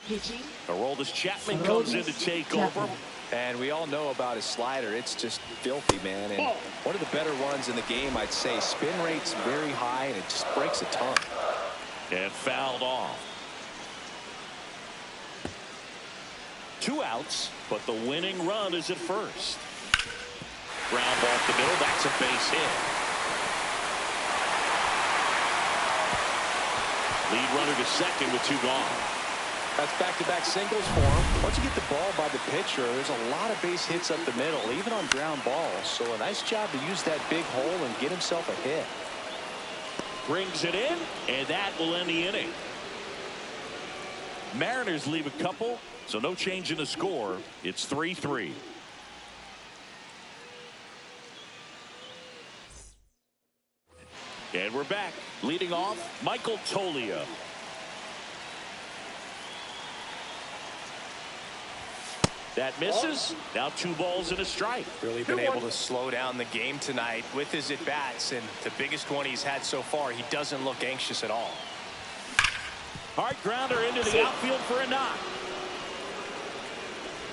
Pitching. Aroldis Chapman comes in to take over. And we all know about his slider. It's just filthy, man. And one of the better ones in the game, I'd say. Spin rate's very high, and it just breaks a ton. And fouled off. 2 outs, but the winning run is at first. Ground ball up the middle. That's a base hit. Lead runner to second with 2 gone. That's back-to-back singles for him. Once you get the ball by the pitcher, there's a lot of base hits up the middle, even on ground balls. So a nice job to use that big hole and get himself a hit. Brings it in, and that will end the inning. Mariners leave a couple, so no change in the score. It's 3-3. And we're back. Leading off, Michael Toglia. That misses. Now 2 balls and a strike. Really been able to slow down the game tonight with his at-bats, and the biggest one he's had so far. He doesn't look anxious at all. Hard grounder into the outfield for a knock.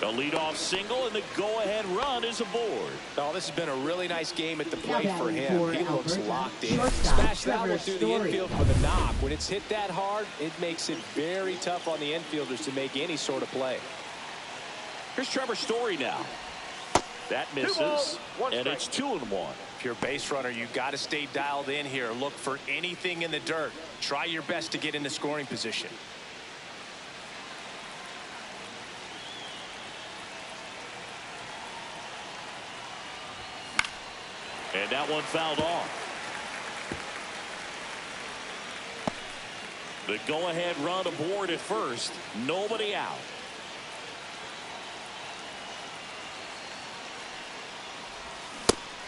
The leadoff single, and the go-ahead run is aboard. Oh, this has been a really nice game at the plate for him. He looks locked in. Shortstop, Smash that one Trevor through the Story. infield for the knock. When it's hit that hard, it makes it very tough on the infielders to make any sort of play. Here's Trevor Story now. That misses, and it's 2-1. If you're a base runner, you've got to stay dialed in here. Look for anything in the dirt. Try your best to get in the scoring position. And that one fouled off. The go-ahead run aboard at first. Nobody out.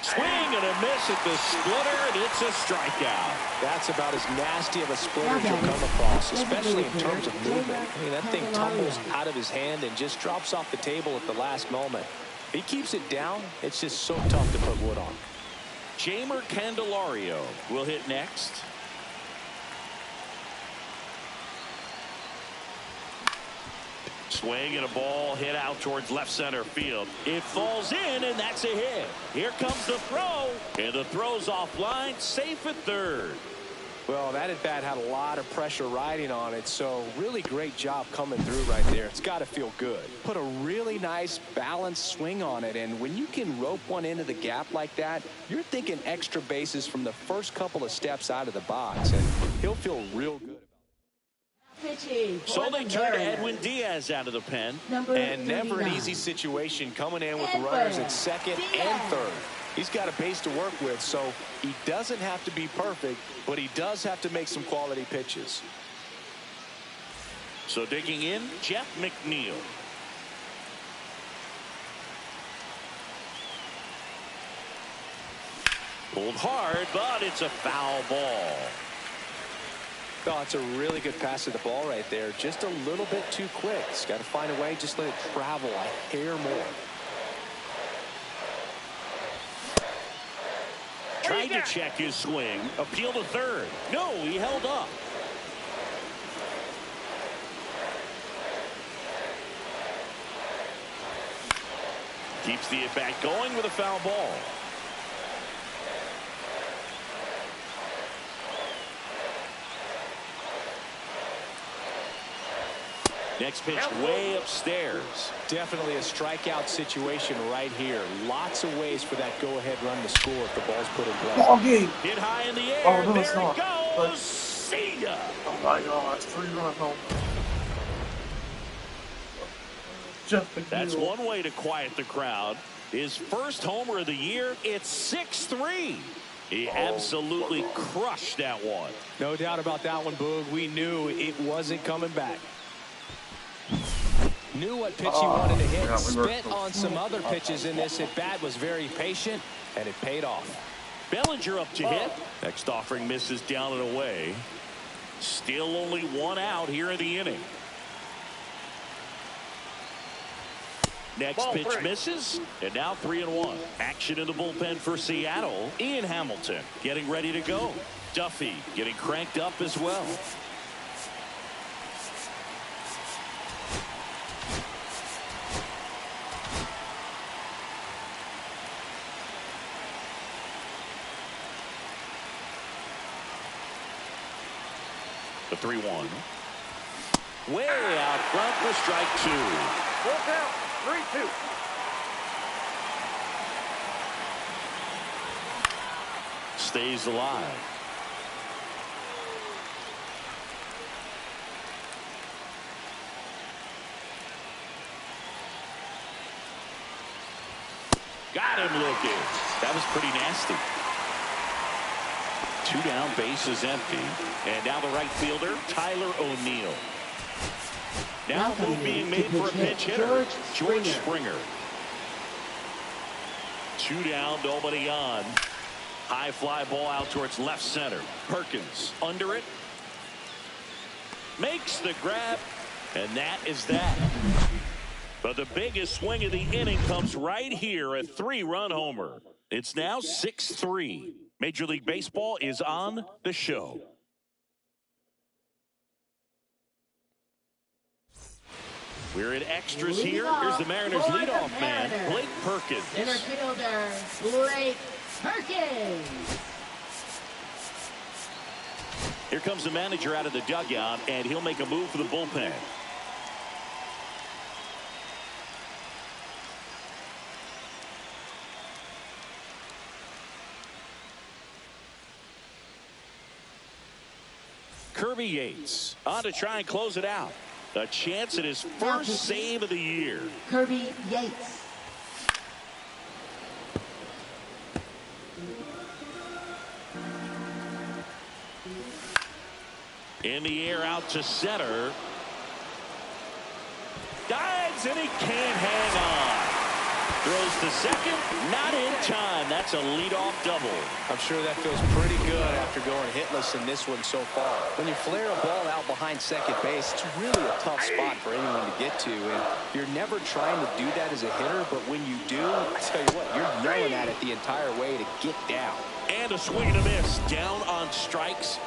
Swing and a miss at the splitter, and it's a strikeout. That's about as nasty of a splitter as you'll come across, especially in terms of movement. I mean, that thing tumbles out of his hand and just drops off the table at the last moment. If he keeps it down, it's just so tough to put wood on. Jamer Candelario will hit next. Swing and a ball hit out towards left center field. It falls in, and that's a hit. Here comes the throw, and the throw's offline, safe at third. Well, that at bat had a lot of pressure riding on it, so really great job coming through right there. It's got to feel good. Put a really nice balanced swing on it, and when you can rope one into the gap like that, you're thinking extra bases from the first couple of steps out of the box, and he'll feel real good. So they turn Edwin Diaz out of the pen. And never an easy situation coming in with runners at second and third. He's got a base to work with, so he doesn't have to be perfect, but he does have to make some quality pitches. So digging in, Jeff McNeil. Pulled hard, but it's a foul ball. Oh, it's a really good pass to the ball right there. Just a little bit too quick. He's got to find a way, just let it travel a hair more. Tried to check his swing. Appeal to third. No, he held up. Keeps the at-bat going with a foul ball. Next pitch way upstairs. Definitely a strikeout situation right here. Lots of ways for that go-ahead run to score if the ball's put in play. Hit high in the air. Oh, no, there it's not. it goes. See ya. Oh my God, 3-run home. Jeff McNeil. That's one way to quiet the crowd. His first homer of the year. It's 6-3. He absolutely crushed that one. No doubt about that one, Boog. We knew it wasn't coming back. Knew what pitch he wanted to hit. Spent on some other pitches in this at bat. Was very patient, and it paid off. Bellinger up to hit. Next offering misses down and away. Still only one out here in the inning. Next pitch misses, and now 3-1. Action in the bullpen for Seattle. Ian Hamilton getting ready to go. Duffy getting cranked up as well. The 3-1. Way out front for strike two. Full count, 3-2. Stays alive. Got him looking. That was pretty nasty. 2 down, bases empty. And now the right fielder, Tyler O'Neill. Now move being made for a pinch hitter, George Springer. 2 down, nobody on. High fly ball out towards left center. Perkins under it. Makes the grab, and that is that. But the biggest swing of the inning comes right here, a 3-run homer. It's now 6-3. Major League Baseball is on the show. We're in extras here. Here's the Mariners leadoff man, Blake Perkins. Center fielder, Blake Perkins. Here comes the manager out of the dugout, and he'll make a move for the bullpen. Kirby Yates on to try and close it out. A chance at his first save of the year. Kirby Yates. In the air out to center. Dives and he can't hang on. Throws to second, not in time. That's a leadoff double. I'm sure that feels pretty good after going hitless in this one so far. When you flare a ball out behind second base, it's really a tough spot for anyone to get to. And you're never trying to do that as a hitter, but when you do, I tell you what, you're yelling at it the entire way to get down. And a swing and a miss. Down on strikes.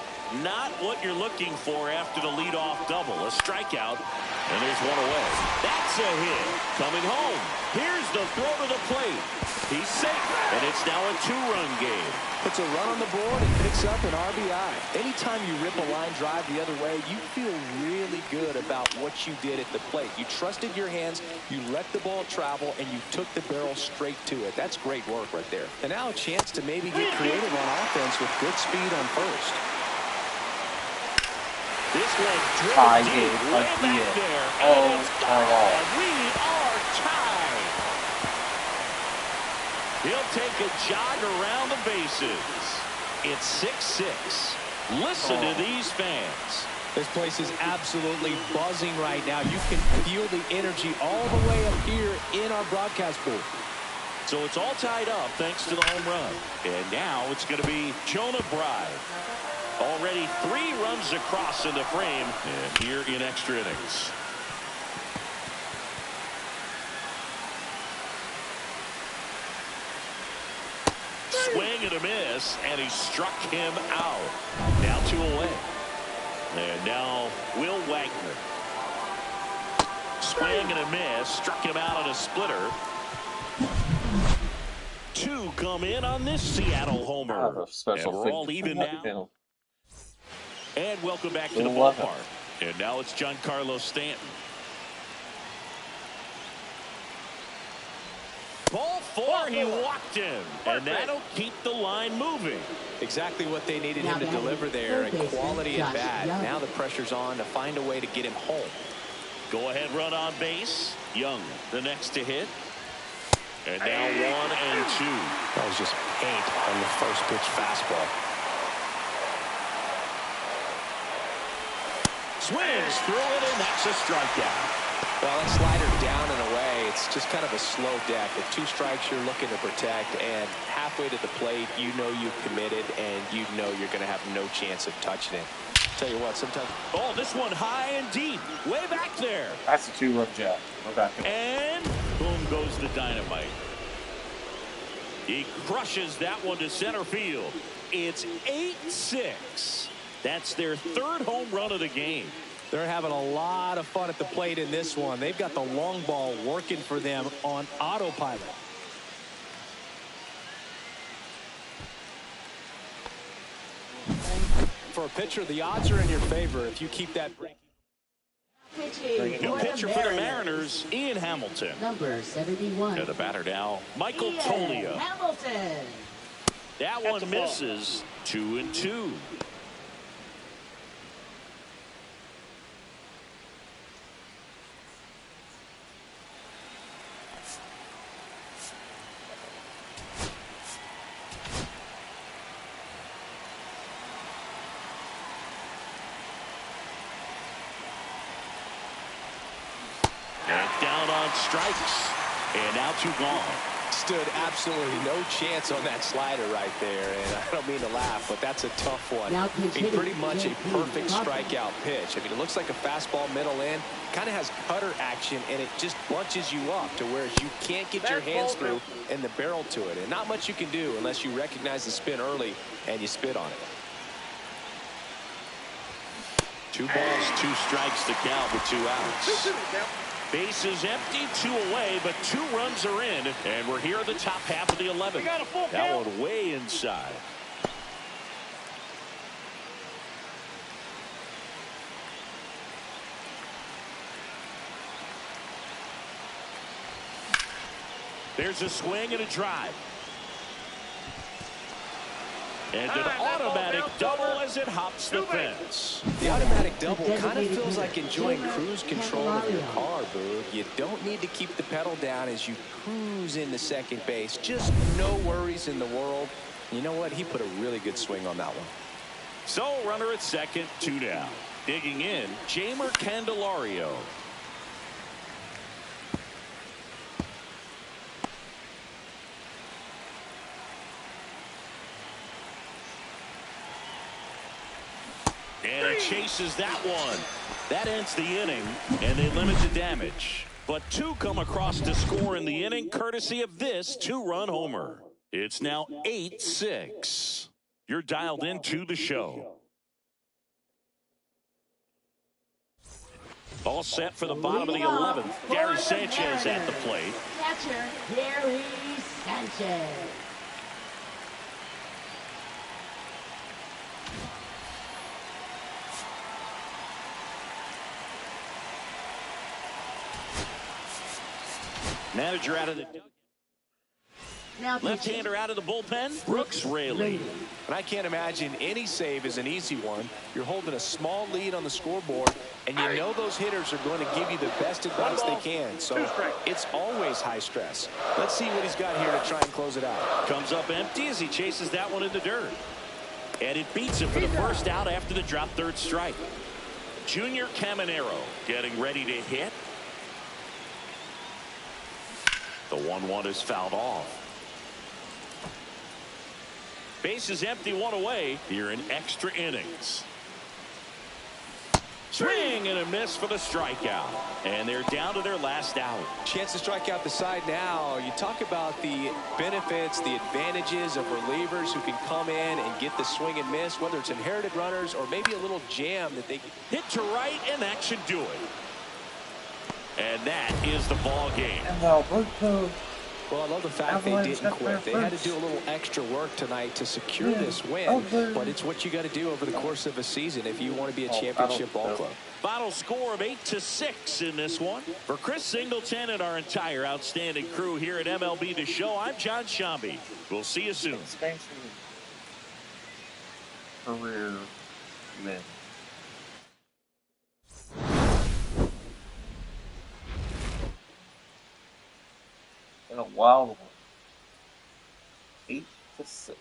Not what you're looking for after the leadoff double. A strikeout, and there's one away. That's a hit. Coming home. Here's the throw to the plate. He's safe, and it's now a 2-run game. Puts a run on the board and picks up an RBI. Anytime you rip a line drive the other way, you feel really good about what you did at the plate. You trusted your hands, you let the ball travel, and you took the barrel straight to it. That's great work right there. And now a chance to maybe get creative on offense with good speed on first. This one drilled deep, way back there, and it's gone. We are tied. He'll take a jog around the bases. It's 6-6. Listen to these fans. This place is absolutely buzzing right now. You can feel the energy all the way up here in our broadcast booth. So it's all tied up thanks to the home run. And now it's going to be Jonah Bride. Already 3 runs across in the frame, and here in extra innings. Swing and a miss, and he struck him out. Now 2 away. And now Will Wagner. Swing and a miss, struck him out on a splitter. 2 come in on this Seattle homer. And we're all even now. And welcome back to the ballpark. And now it's Giancarlo Stanton. Ball 4, he walked him. And that'll keep the line moving. Exactly what they needed him to deliver there. A quality at bat. Now the pressure's on to find a way to get him home. Go ahead, run on base. Young, the next to hit. And now 1 and 2. That was just paint on the first pitch fastball. Swings through it, and that's a strikeout. Well, that slider down and away, it's just kind of a slow deck. At 2 strikes, you're looking to protect, and halfway to the plate, you know you've committed, and you know you're going to have no chance of touching it. Tell you what, sometimes... Oh, this one high and deep, way back there. That's a 2-run jab. And boom goes the dynamite. He crushes that one to center field. It's 8-6. That's their 3rd home run of the game. They're having a lot of fun at the plate in this one. They've got the long ball working for them on autopilot. For a pitcher, the odds are in your favor if you keep that breaking. New pitcher for the Mariners, Ian Hamilton. Number 71. And the batter now, Michael Toglia. Hamilton. That one misses. 2 and 2. Down on strikes, and now 2 gone. Stood absolutely no chance on that slider right there, and I don't mean to laugh, but that's a tough one. Pretty much a perfect strikeout pitch. I mean, it looks like a fastball middle in, kind of has cutter action, and it just bunches you up to where you can't get your hands through and the barrel to it, and not much you can do unless you recognize the spin early and you spit on it. 2 balls, 2 strikes to count with 2 outs. Base is empty, 2 away, but 2 runs are in, and we're here at the top half of the 11th. That one way inside. There's a swing and a drive. And an automatic double as it hops the fence. The automatic double kind of feels like enjoying cruise control of your car, Boog. You don't need to keep the pedal down as you cruise into second base. Just no worries in the world. You know what? He put a really good swing on that one. So runner at second, 2 down. Digging in, Jamer Candelario. And he chases that one. That ends the inning, and they limit the damage. But 2 come across to score in the inning, courtesy of this 2-run homer. It's now 8-6. You're dialed into the show. All set for the bottom of the 11th. Gary Sanchez at the plate. Catcher, Gary Sanchez. Manager out of the left-hander out of the bullpen, Brooks Raley. And I can't imagine any save is an easy one. You're holding a small lead on the scoreboard, and you know those hitters are going to give you the best advice they can. So it's always high stress. Let's see what he's got here to try and close it out. Comes up empty as he chases that one in the dirt. And it beats him for the first out after the drop third strike. Junior Caminero getting ready to hit. The 1-1 is fouled off. Base is empty, one away here in extra innings. Swing and a miss for the strikeout. And they're down to their last out. Chance to strike out the side now. You talk about the benefits, the advantages of relievers who can come in and get the swing and miss, whether it's inherited runners or maybe a little jam that they hit to right, and that should do it. And that is the ball game. Well, I love the fact they didn't quit. They had to do a little extra work tonight to secure this win, but it's what you got to do over the course of a season if you want to be a championship ball club. Final score of 8-6 in this one. For Chris Singleton and our entire outstanding crew here at MLB The Show, I'm John Shambi. We'll see you soon. Career win. And a wild one. 8-6.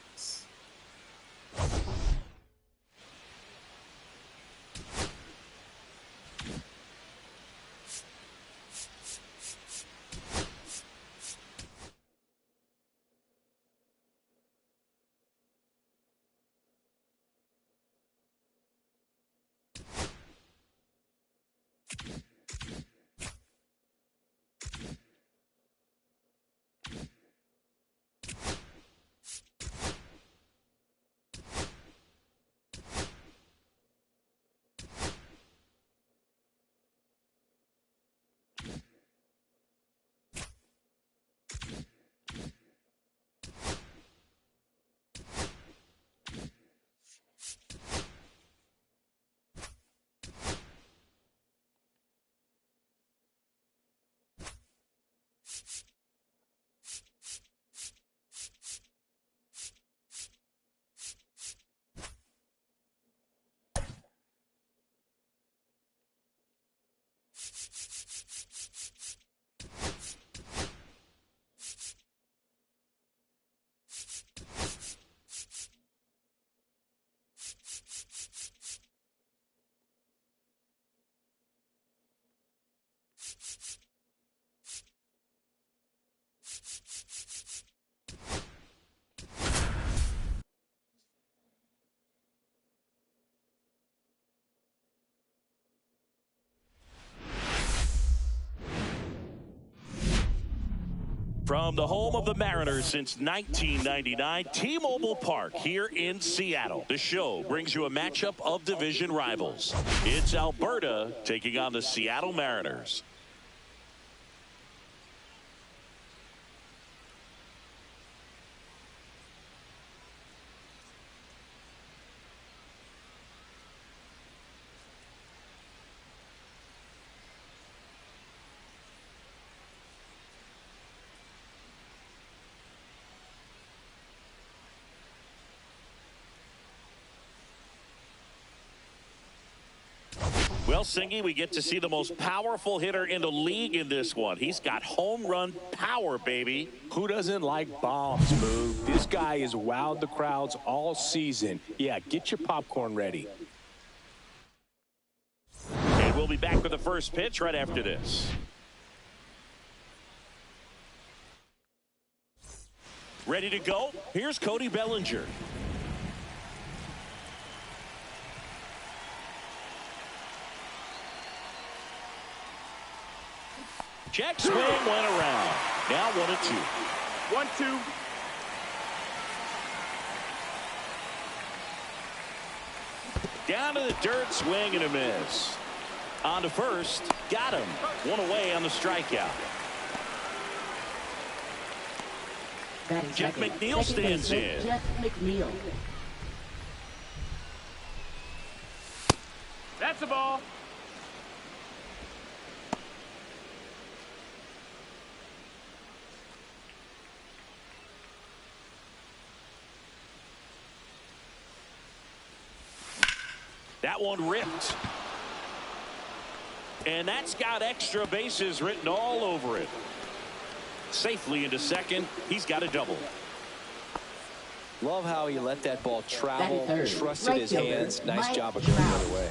From the home of the Mariners since 1999, T-Mobile Park here in Seattle. The show brings you a matchup of division rivals. It's Alberta taking on the Seattle Mariners. Well, Singy, we get to see the most powerful hitter in the league in this one. He's got home run power, baby. Who doesn't like bombs, Boog? This guy has wowed the crowds all season. Yeah, get your popcorn ready. And we'll be back with the first pitch right after this. Ready to go? Here's Cody Bellinger. Check swing went around. Now 1-2. 1-2. Down to the dirt, swing and a miss. On to first. Got him. One away on the strikeout. Jeff McNeil stands in. Jeff McNeil. That's a ball. That one ripped. And that's got extra bases written all over it. Safely into second. He's got a double. Love how he let that ball travel, Third. trusted Right his fielder, hands. Nice Mike job of going the Trout. other way.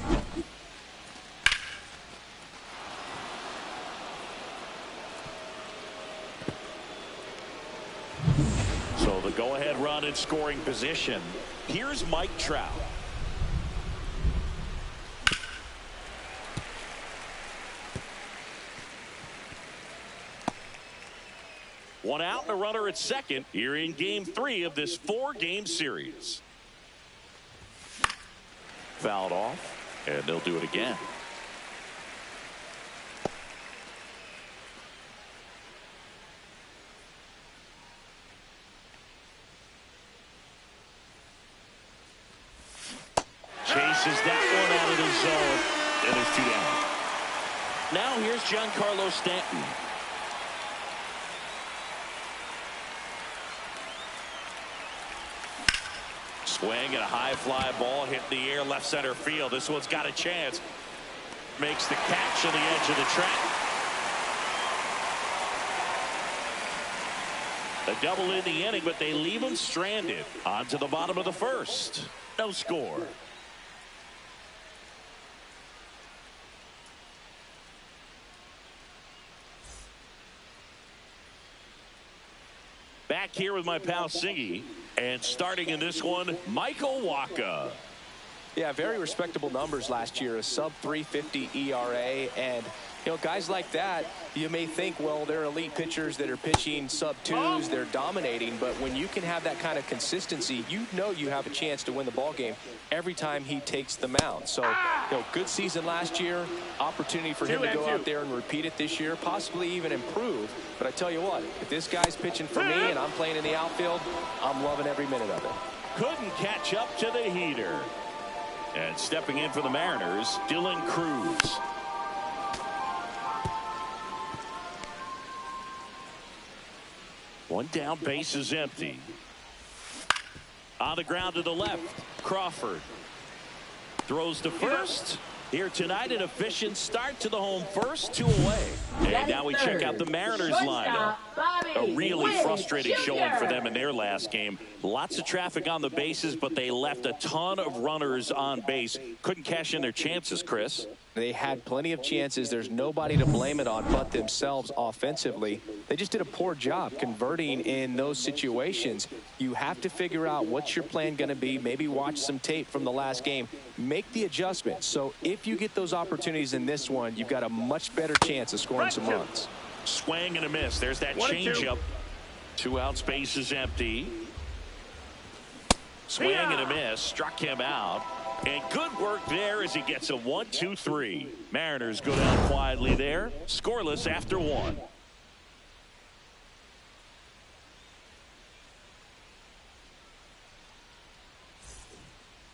So the go-ahead run in scoring position. Here's Mike Trout. One out and a runner at second here in game 3 of this 4-game series. Fouled off, and they'll do it again. Chases that one out of the zone, and there's 2 down. Now here's Giancarlo Stanton. Swing and a high fly ball hit in the air left center field. This one's got a chance. Makes the catch on the edge of the track. A double in the inning, but they leave him stranded. On to the bottom of the first. No score. Back here with my pal Siggy. And starting in this one, Michael Wacha. Yeah, very respectable numbers last year. A sub 350 ERA. And, you know, guys like that, you may think, well, they're elite pitchers that are pitching sub 2s. They're dominating. But when you can have that kind of consistency, you know you have a chance to win the ball game every time he takes the mound. So, you know, good season last year. Opportunity for him to go out there and repeat it this year, possibly even improve. But I tell you what, if this guy's pitching for me and I'm playing in the outfield, I'm loving every minute of it. Couldn't catch up to the heater. And stepping in for the Mariners, Dylan Cruz. One down, base is empty. On the ground to the left, Crawford. Throws to first. Here tonight, an efficient start to the home first, 2 away. And now we check out the Mariners lineup. A really frustrating showing for them in their last game. Lots of traffic on the bases, but they left a ton of runners on base. Couldn't cash in their chances, Chris. They had plenty of chances. There's nobody to blame it on but themselves offensively. They just did a poor job converting in those situations. You have to figure out what's your plan going to be. Maybe watch some tape from the last game. Make the adjustment. So if you get those opportunities in this one, you've got a much better chance of scoring some runs. Swing and a miss. There's that changeup. 2 out, space is empty. Swing and a miss. Struck him out. And good work there as he gets a 1-2-3. Mariners go down quietly there. Scoreless after 1.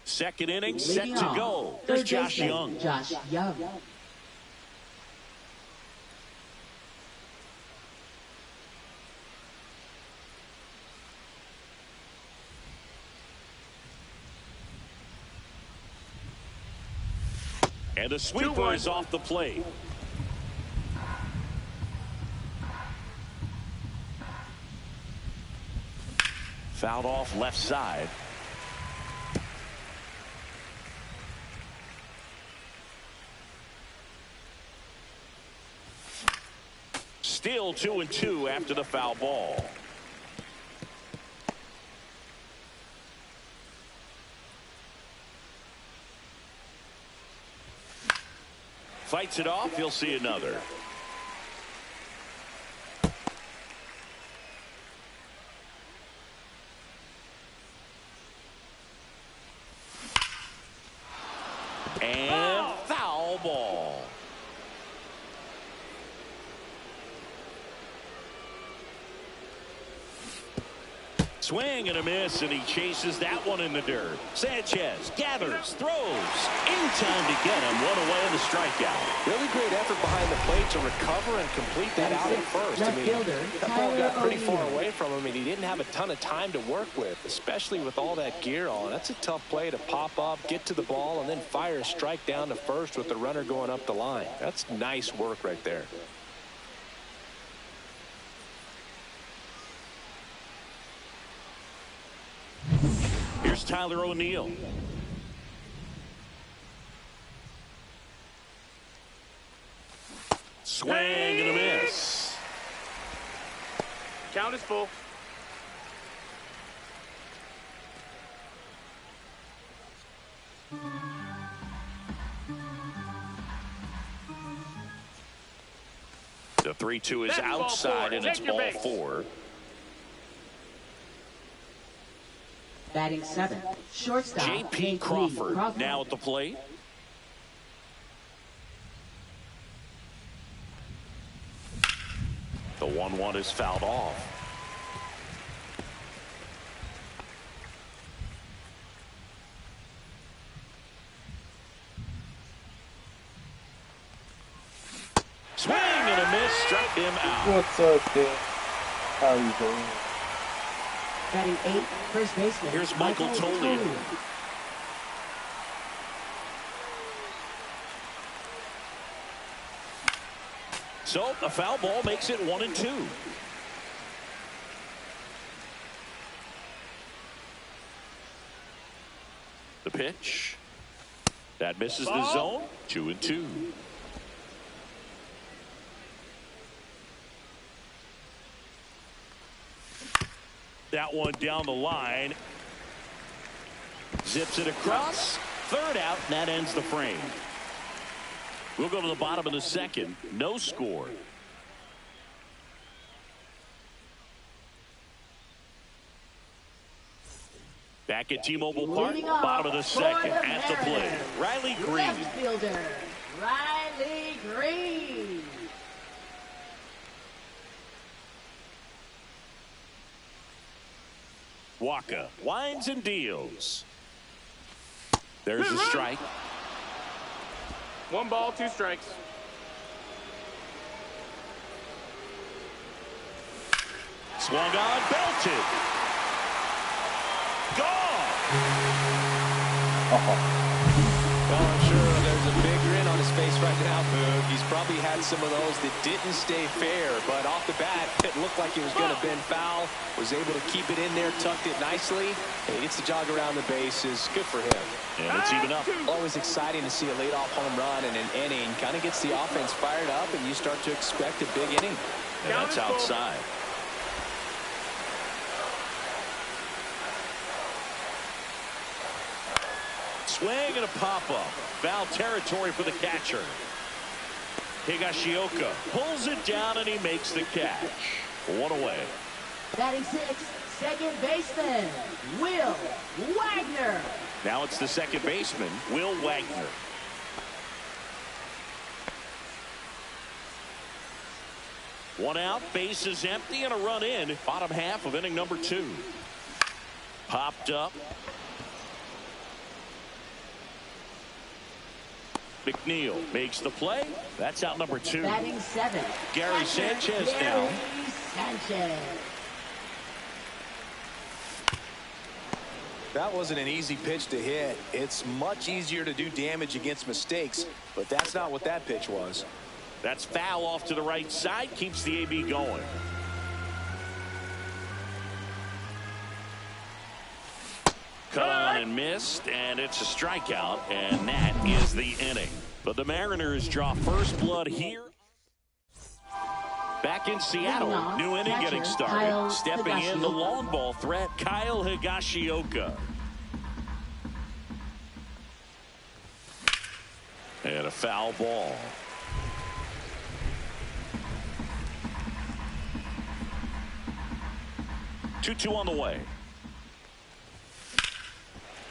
Second inning set to go. Here's Josh Young. Josh Young. And the sweeper is off the plate. Fouled off left side. Still 2-2 after the foul ball. Fights it off. He'll see another. And foul ball. Swing and a miss, and he chases that one in the dirt. Sanchez gathers, throws, in time to get him. One away in the strikeout. Really great effort behind the plate to recover and complete that out at first. I mean, that ball got pretty far away from him, and he didn't have a ton of time to work with, especially with all that gear on. That's a tough play to pop up, get to the ball, and then fire a strike down to first with the runner going up the line. That's nice work right there. Here's Tyler O'Neill. Swing and a miss. Count is full. The 3-2 is outside, and it's ball 4. Batting 7, shortstop J.P. Crawford now at the plate. The 1-1 is fouled off. Swing and a miss, struck him out. What's up, Dan? How are you doing? Batting 8, first baseman. Here's Michael Tolio. So a foul ball makes it 1-2. The pitch. That misses the zone. 2-2. That one down the line. Zips it across. Third out, and that ends the frame. We'll go to the bottom of the second. No score. Back at T-Mobile Park, bottom of the second. At the plate, Riley Green. Left fielder, Riley Green. Waka winds and deals. There's a strike. 1 ball, 2 strikes. Swung on, belted. Gone. Well, I'm sure there's a big grin on his face right now, Boog. He's probably had some of those that didn't stay fair, but off the bat, it looked like it was going to bend foul. Was able to keep it in there, tucked it nicely. And he gets the jog around the bases. Good for him. And it's even up. Always exciting to see a leadoff home run in an inning. Kind of gets the offense fired up, and you start to expect a big inning. And that's outside. Swing and a pop-up. Foul territory for the catcher. Higashioka pulls it down, and he makes the catch. 1 away. Batting 6, second baseman, Will Wagner. Now it's the second baseman, Will Wagner. One out, base is empty, and a run in. Bottom half of inning number 2. Popped up. McNeil makes the play. That's out number 2. Batting 7. Gary Sanchez now. Gary Sanchez. That wasn't an easy pitch to hit. It's much easier to do damage against mistakes, but that's not what that pitch was. That's foul off to the right side. Keeps the AB going. Cut on and missed, and it's a strikeout, and that is the inning. But the Mariners draw first blood here. Back in Seattle, new inning getting started. Stepping in the long ball threat, Kyle Higashioka. And a foul ball. Two on the way.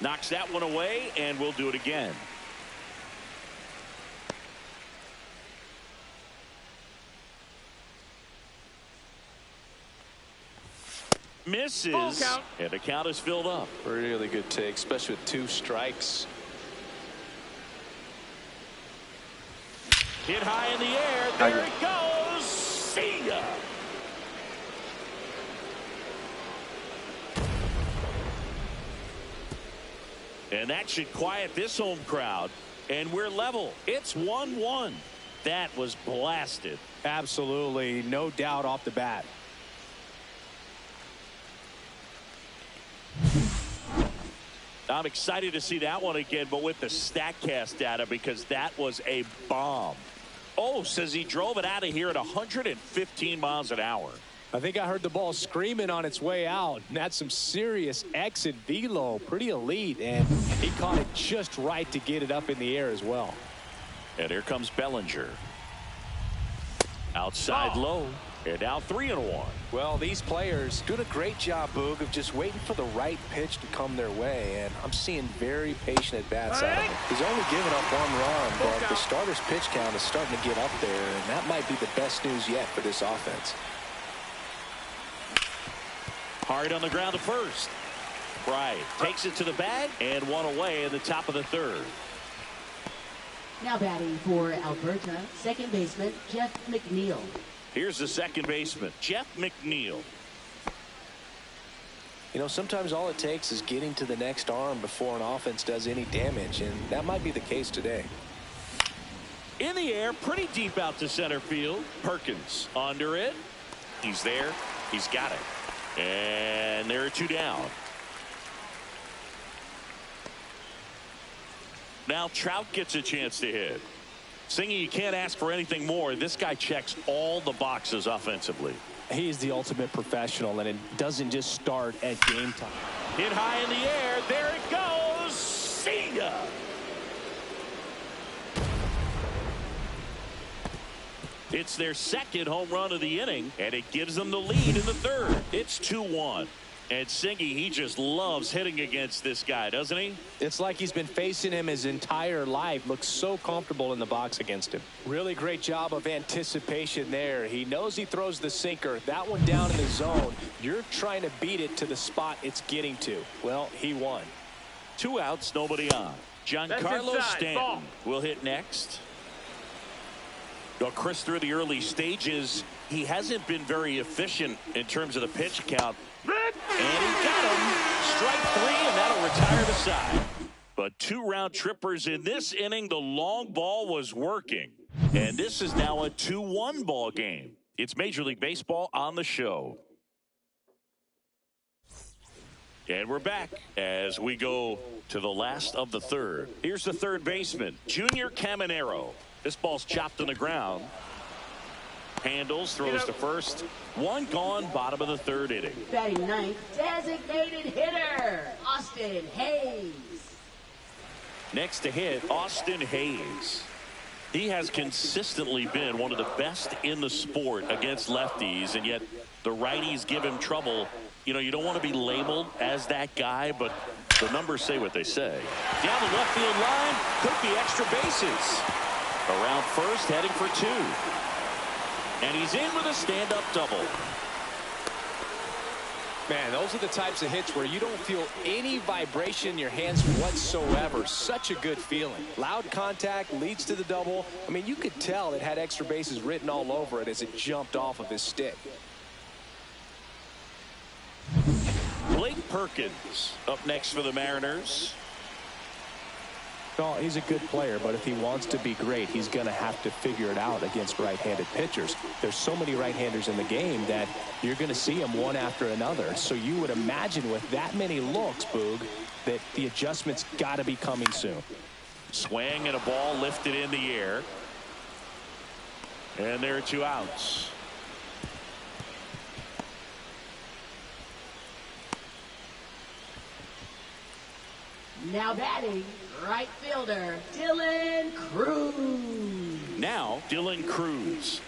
Knocks that one away, and we'll do it again. Misses, and the count is filled up. Really good take, especially with 2 strikes. Hit high in the air. There it goes. See ya. And that should quiet this home crowd. And we're level. It's 1-1. That was blasted. Absolutely, no doubt off the bat. I'm excited to see that one again, but with the StatCast data, because that was a bomb. Oh, says he drove it out of here at 115 miles an hour. I think I heard the ball screaming on its way out. That's some serious exit velo, pretty elite, and he caught it just right to get it up in the air as well. And here comes Bellinger. Outside low, and now 3-1. Well, these players doing a great job, Boog, of just waiting for the right pitch to come their way, and I'm seeing very patient at-bats out of him. He's only given up 1 run, but the starter's pitch count is starting to get up there, and that might be the best news yet for this offense. Hard on the ground to first. Right, takes it to the bag, and 1 away in the top of the 3rd. Now batting for Alberta, second baseman Jeff McNeil. Here's the second baseman, Jeff McNeil. You know, sometimes all it takes is getting to the next arm before an offense does any damage, and that might be the case today. In the air, pretty deep out to center field. Perkins under it. He's there. He's got it. And there are 2 down. Now Trout gets a chance to hit. Singy, you can't ask for anything more. This guy checks all the boxes offensively. He is the ultimate professional, and it doesn't just start at game time. Hit high in the air. There it goes. See ya. It's their second home run of the inning, and it gives them the lead in the 3rd. It's 2-1. And Singy, he just loves hitting against this guy, doesn't he? It's like he's been facing him his entire life. Looks so comfortable in the box against him. Really great job of anticipation there. He knows he throws the sinker. That one down in the zone. You're trying to beat it to the spot it's getting to. Well, he won. 2 outs, nobody on. Giancarlo Stanton will hit next. Well, Chris, through the early stages, he hasn't been very efficient in terms of the pitch count. And he got him. Strike 3, and that'll retire the side. But 2 round trippers in this inning. The long ball was working. And this is now a 2-1 ball game. It's Major League Baseball on the show. And we're back as we go to the last of the 3rd. Here's the 3rd baseman, Junior Caminero. This ball's chopped on the ground. Handles, throws to first. 1 gone, bottom of the 3rd inning. Batting 9th, designated hitter, Austin Hayes. Next to hit, Austin Hayes. He has consistently been one of the best in the sport against lefties, and yet the righties give him trouble. You know, you don't want to be labeled as that guy, but the numbers say what they say. Down the left field line, could be extra bases. Around first, heading for 2. And he's in with a stand-up double. Man, those are the types of hits where you don't feel any vibration in your hands whatsoever. Such a good feeling. Loud contact leads to the double. I mean, you could tell it had extra bases written all over it as it jumped off of his stick. Blake Perkins up next for the Mariners. No, he's a good player, but if he wants to be great, he's going to have to figure it out against right-handed pitchers. There's so many right-handers in the game that you're going to see them one after another. So you would imagine with that many looks, Boog, that the adjustment's got to be coming soon. Swing and a ball lifted in the air. And there are 2 outs. Now batting, right fielder, Dylan Cruz. Now, Dylan Cruz.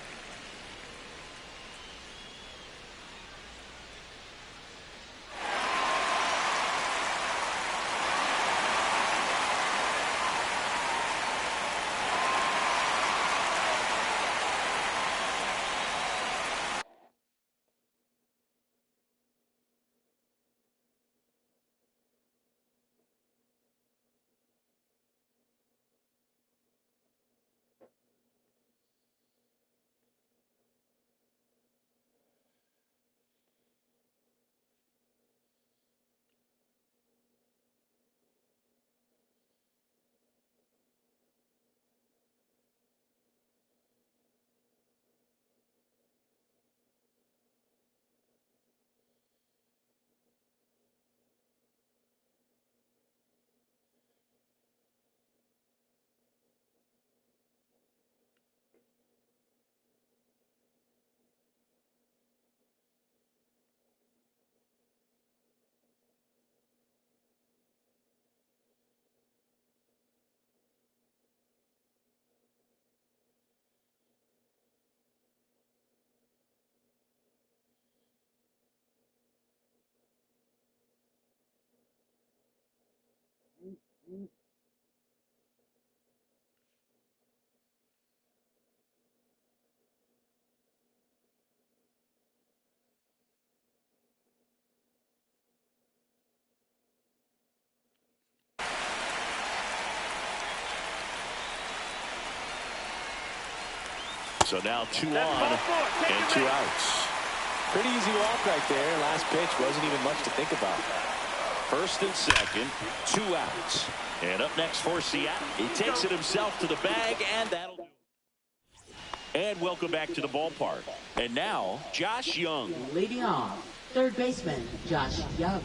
So now 2 on and 2 outs. Pretty easy walk right there. Last pitch wasn't even much to think about. First and second, 2 outs. And up next for Seattle, he takes it himself to the bag, and that'll do it. And welcome back to the ballpark. And now, Josh Young. Leading off, third baseman, Josh Young.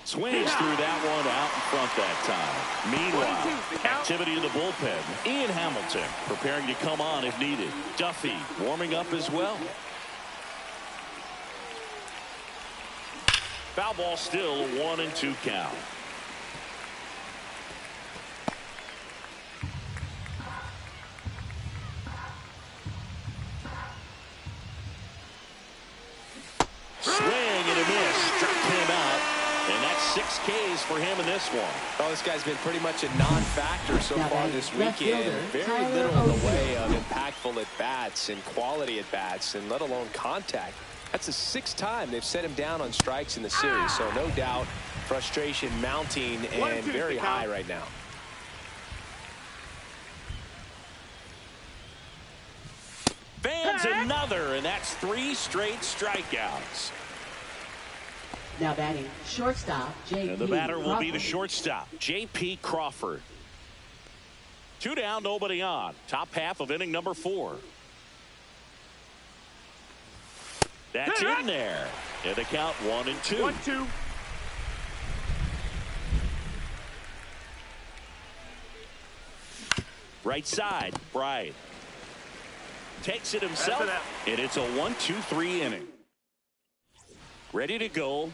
Swings through that one out in front that time. Meanwhile, activity in the bullpen. Ian Hamilton preparing to come on if needed. Duffy warming up as well. Foul ball still, 1-2 count. Swing and a miss. Struck him out. And that's 6 Ks for him in this one. Oh, this guy's been pretty much a non-factor so far this weekend. Very little in the way of impactful at-bats and quality at-bats, and let alone contact. That's the 6th time they've set him down on strikes in the series, so no doubt frustration mounting and very high right now. Fans another, and that's 3 straight strikeouts. Now batting, shortstop, J.P. And the batter will be the Crawford. shortstop, J.P. Crawford. 2 down, nobody on. Top half of inning number 4. That's in there. And the count 1-2. 1-2. Right side, Bright. Takes it himself, and it's a 1-2-3 inning. Ready to go.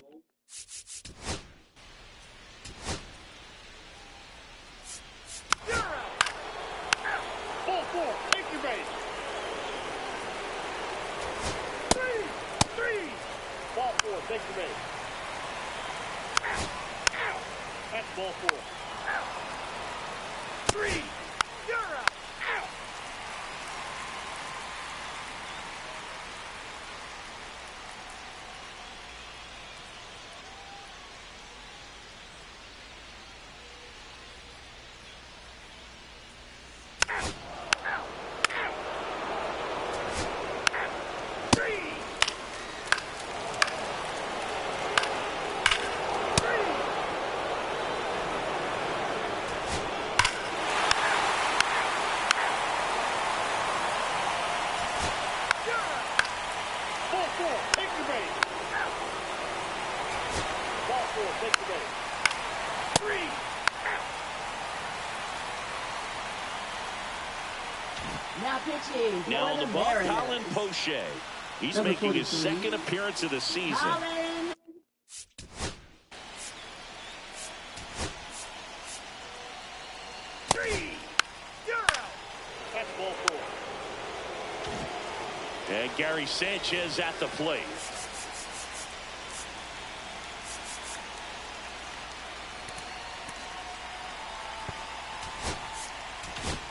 Ball 4. Take your base. 3. Ball 4. Take your base. That's ball 4. 3. You're out. Now on the ball, Colin Poche. He's Number making his 43. 2nd appearance of the season. Colin. That's ball 4. And Gary Sanchez at the plate.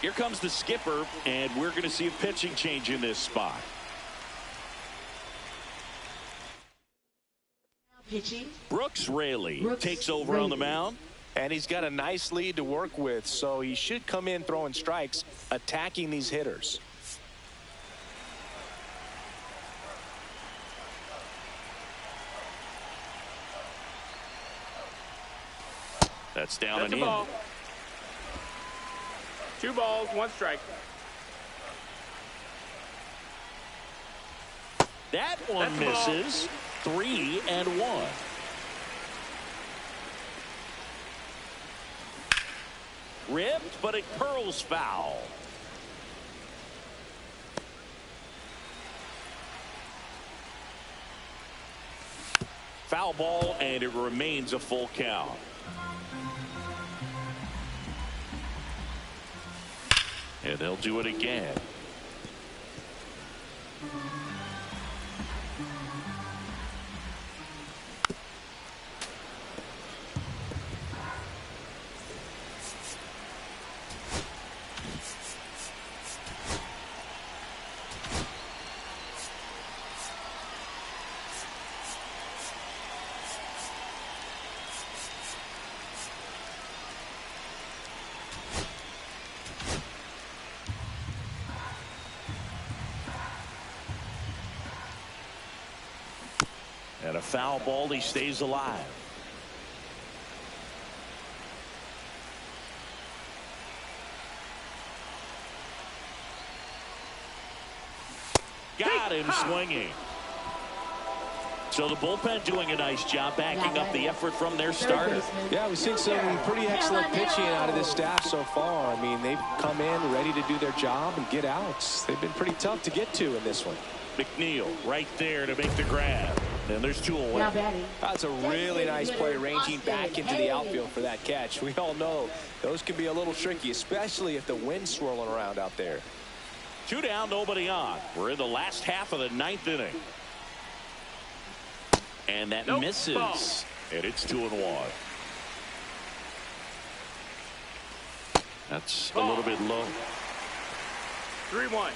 Here comes the skipper, and we're going to see a pitching change in this spot. Pitching. Brooks Raley Brooks takes over on the Raley. mound. And he's got a nice lead to work with, so he should come in throwing strikes, attacking these hitters. That's down That's and a in. ball. 2 balls, 1 strike. That one That's a ball. misses. 3-1. Ripped, but it curls foul. Foul ball, and it remains a full count. And they'll do it again. And a foul ball. He stays alive. Got him swinging. So the bullpen doing a nice job backing up the effort from their starter. Yeah, we've seen some pretty excellent pitching out of this staff so far. I mean, they've come in ready to do their job and get outs. They've been pretty tough to get to in this one. McNeil right there to make the grab. And there's 2 away. That's a really nice play, ranging back into the outfield for that catch. We all know those can be a little tricky, especially if the wind's swirling around out there. 2 down, nobody on. We're in the last half of the 9th inning. And that misses. Ball. And it's 2-1. That's a little bit low. 3-1.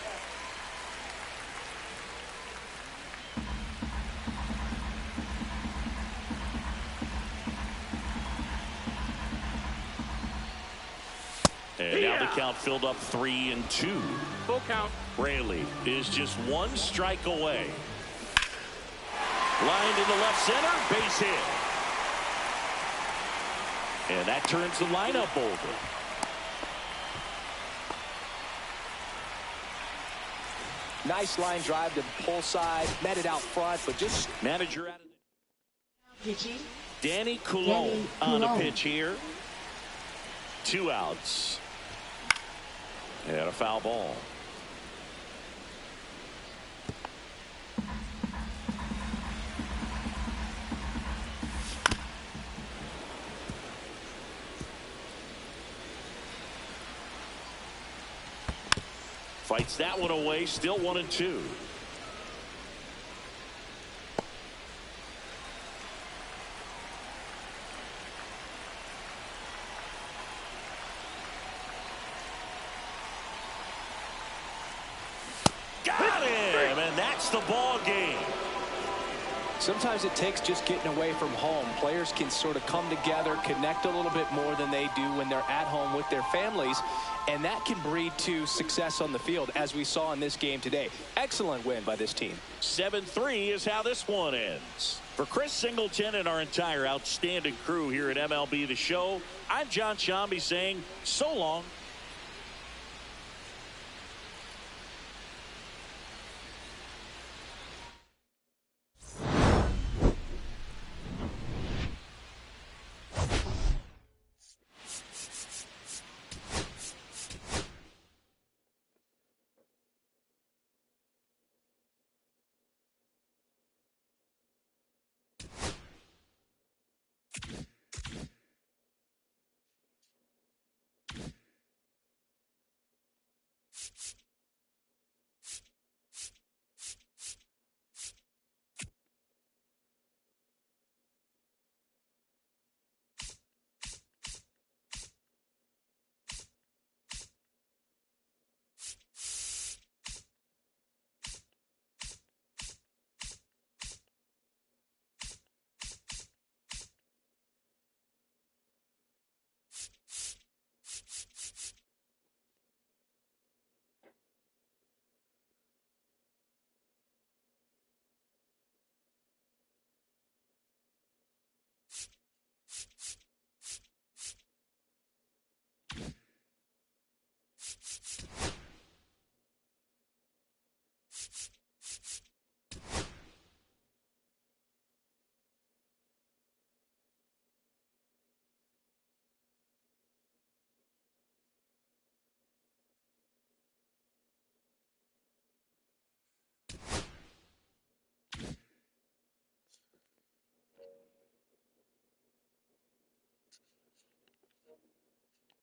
And now the count filled up 3-2. Full count. Raley is just 1 strike away. Lined in the left center, base hit. And that turns the lineup over. Nice line drive to pull side, met it out front, but just manager out of Pitching. Danny Coulombe on a pitch here. 2 outs. And a foul ball. Fights that one away, still 1-2. Got him, and that's the ball game. sometimes it takes just getting away from home. Players can sort of come together, connect a little bit more than they do when they're at home with their families, and that can breed to success on the field, as we saw in this game today. Excellent win by this team. 7-3 is how this one ends. For Chris Singleton and our entire outstanding crew here at MLB The Show, I'm John Shambi saying so long.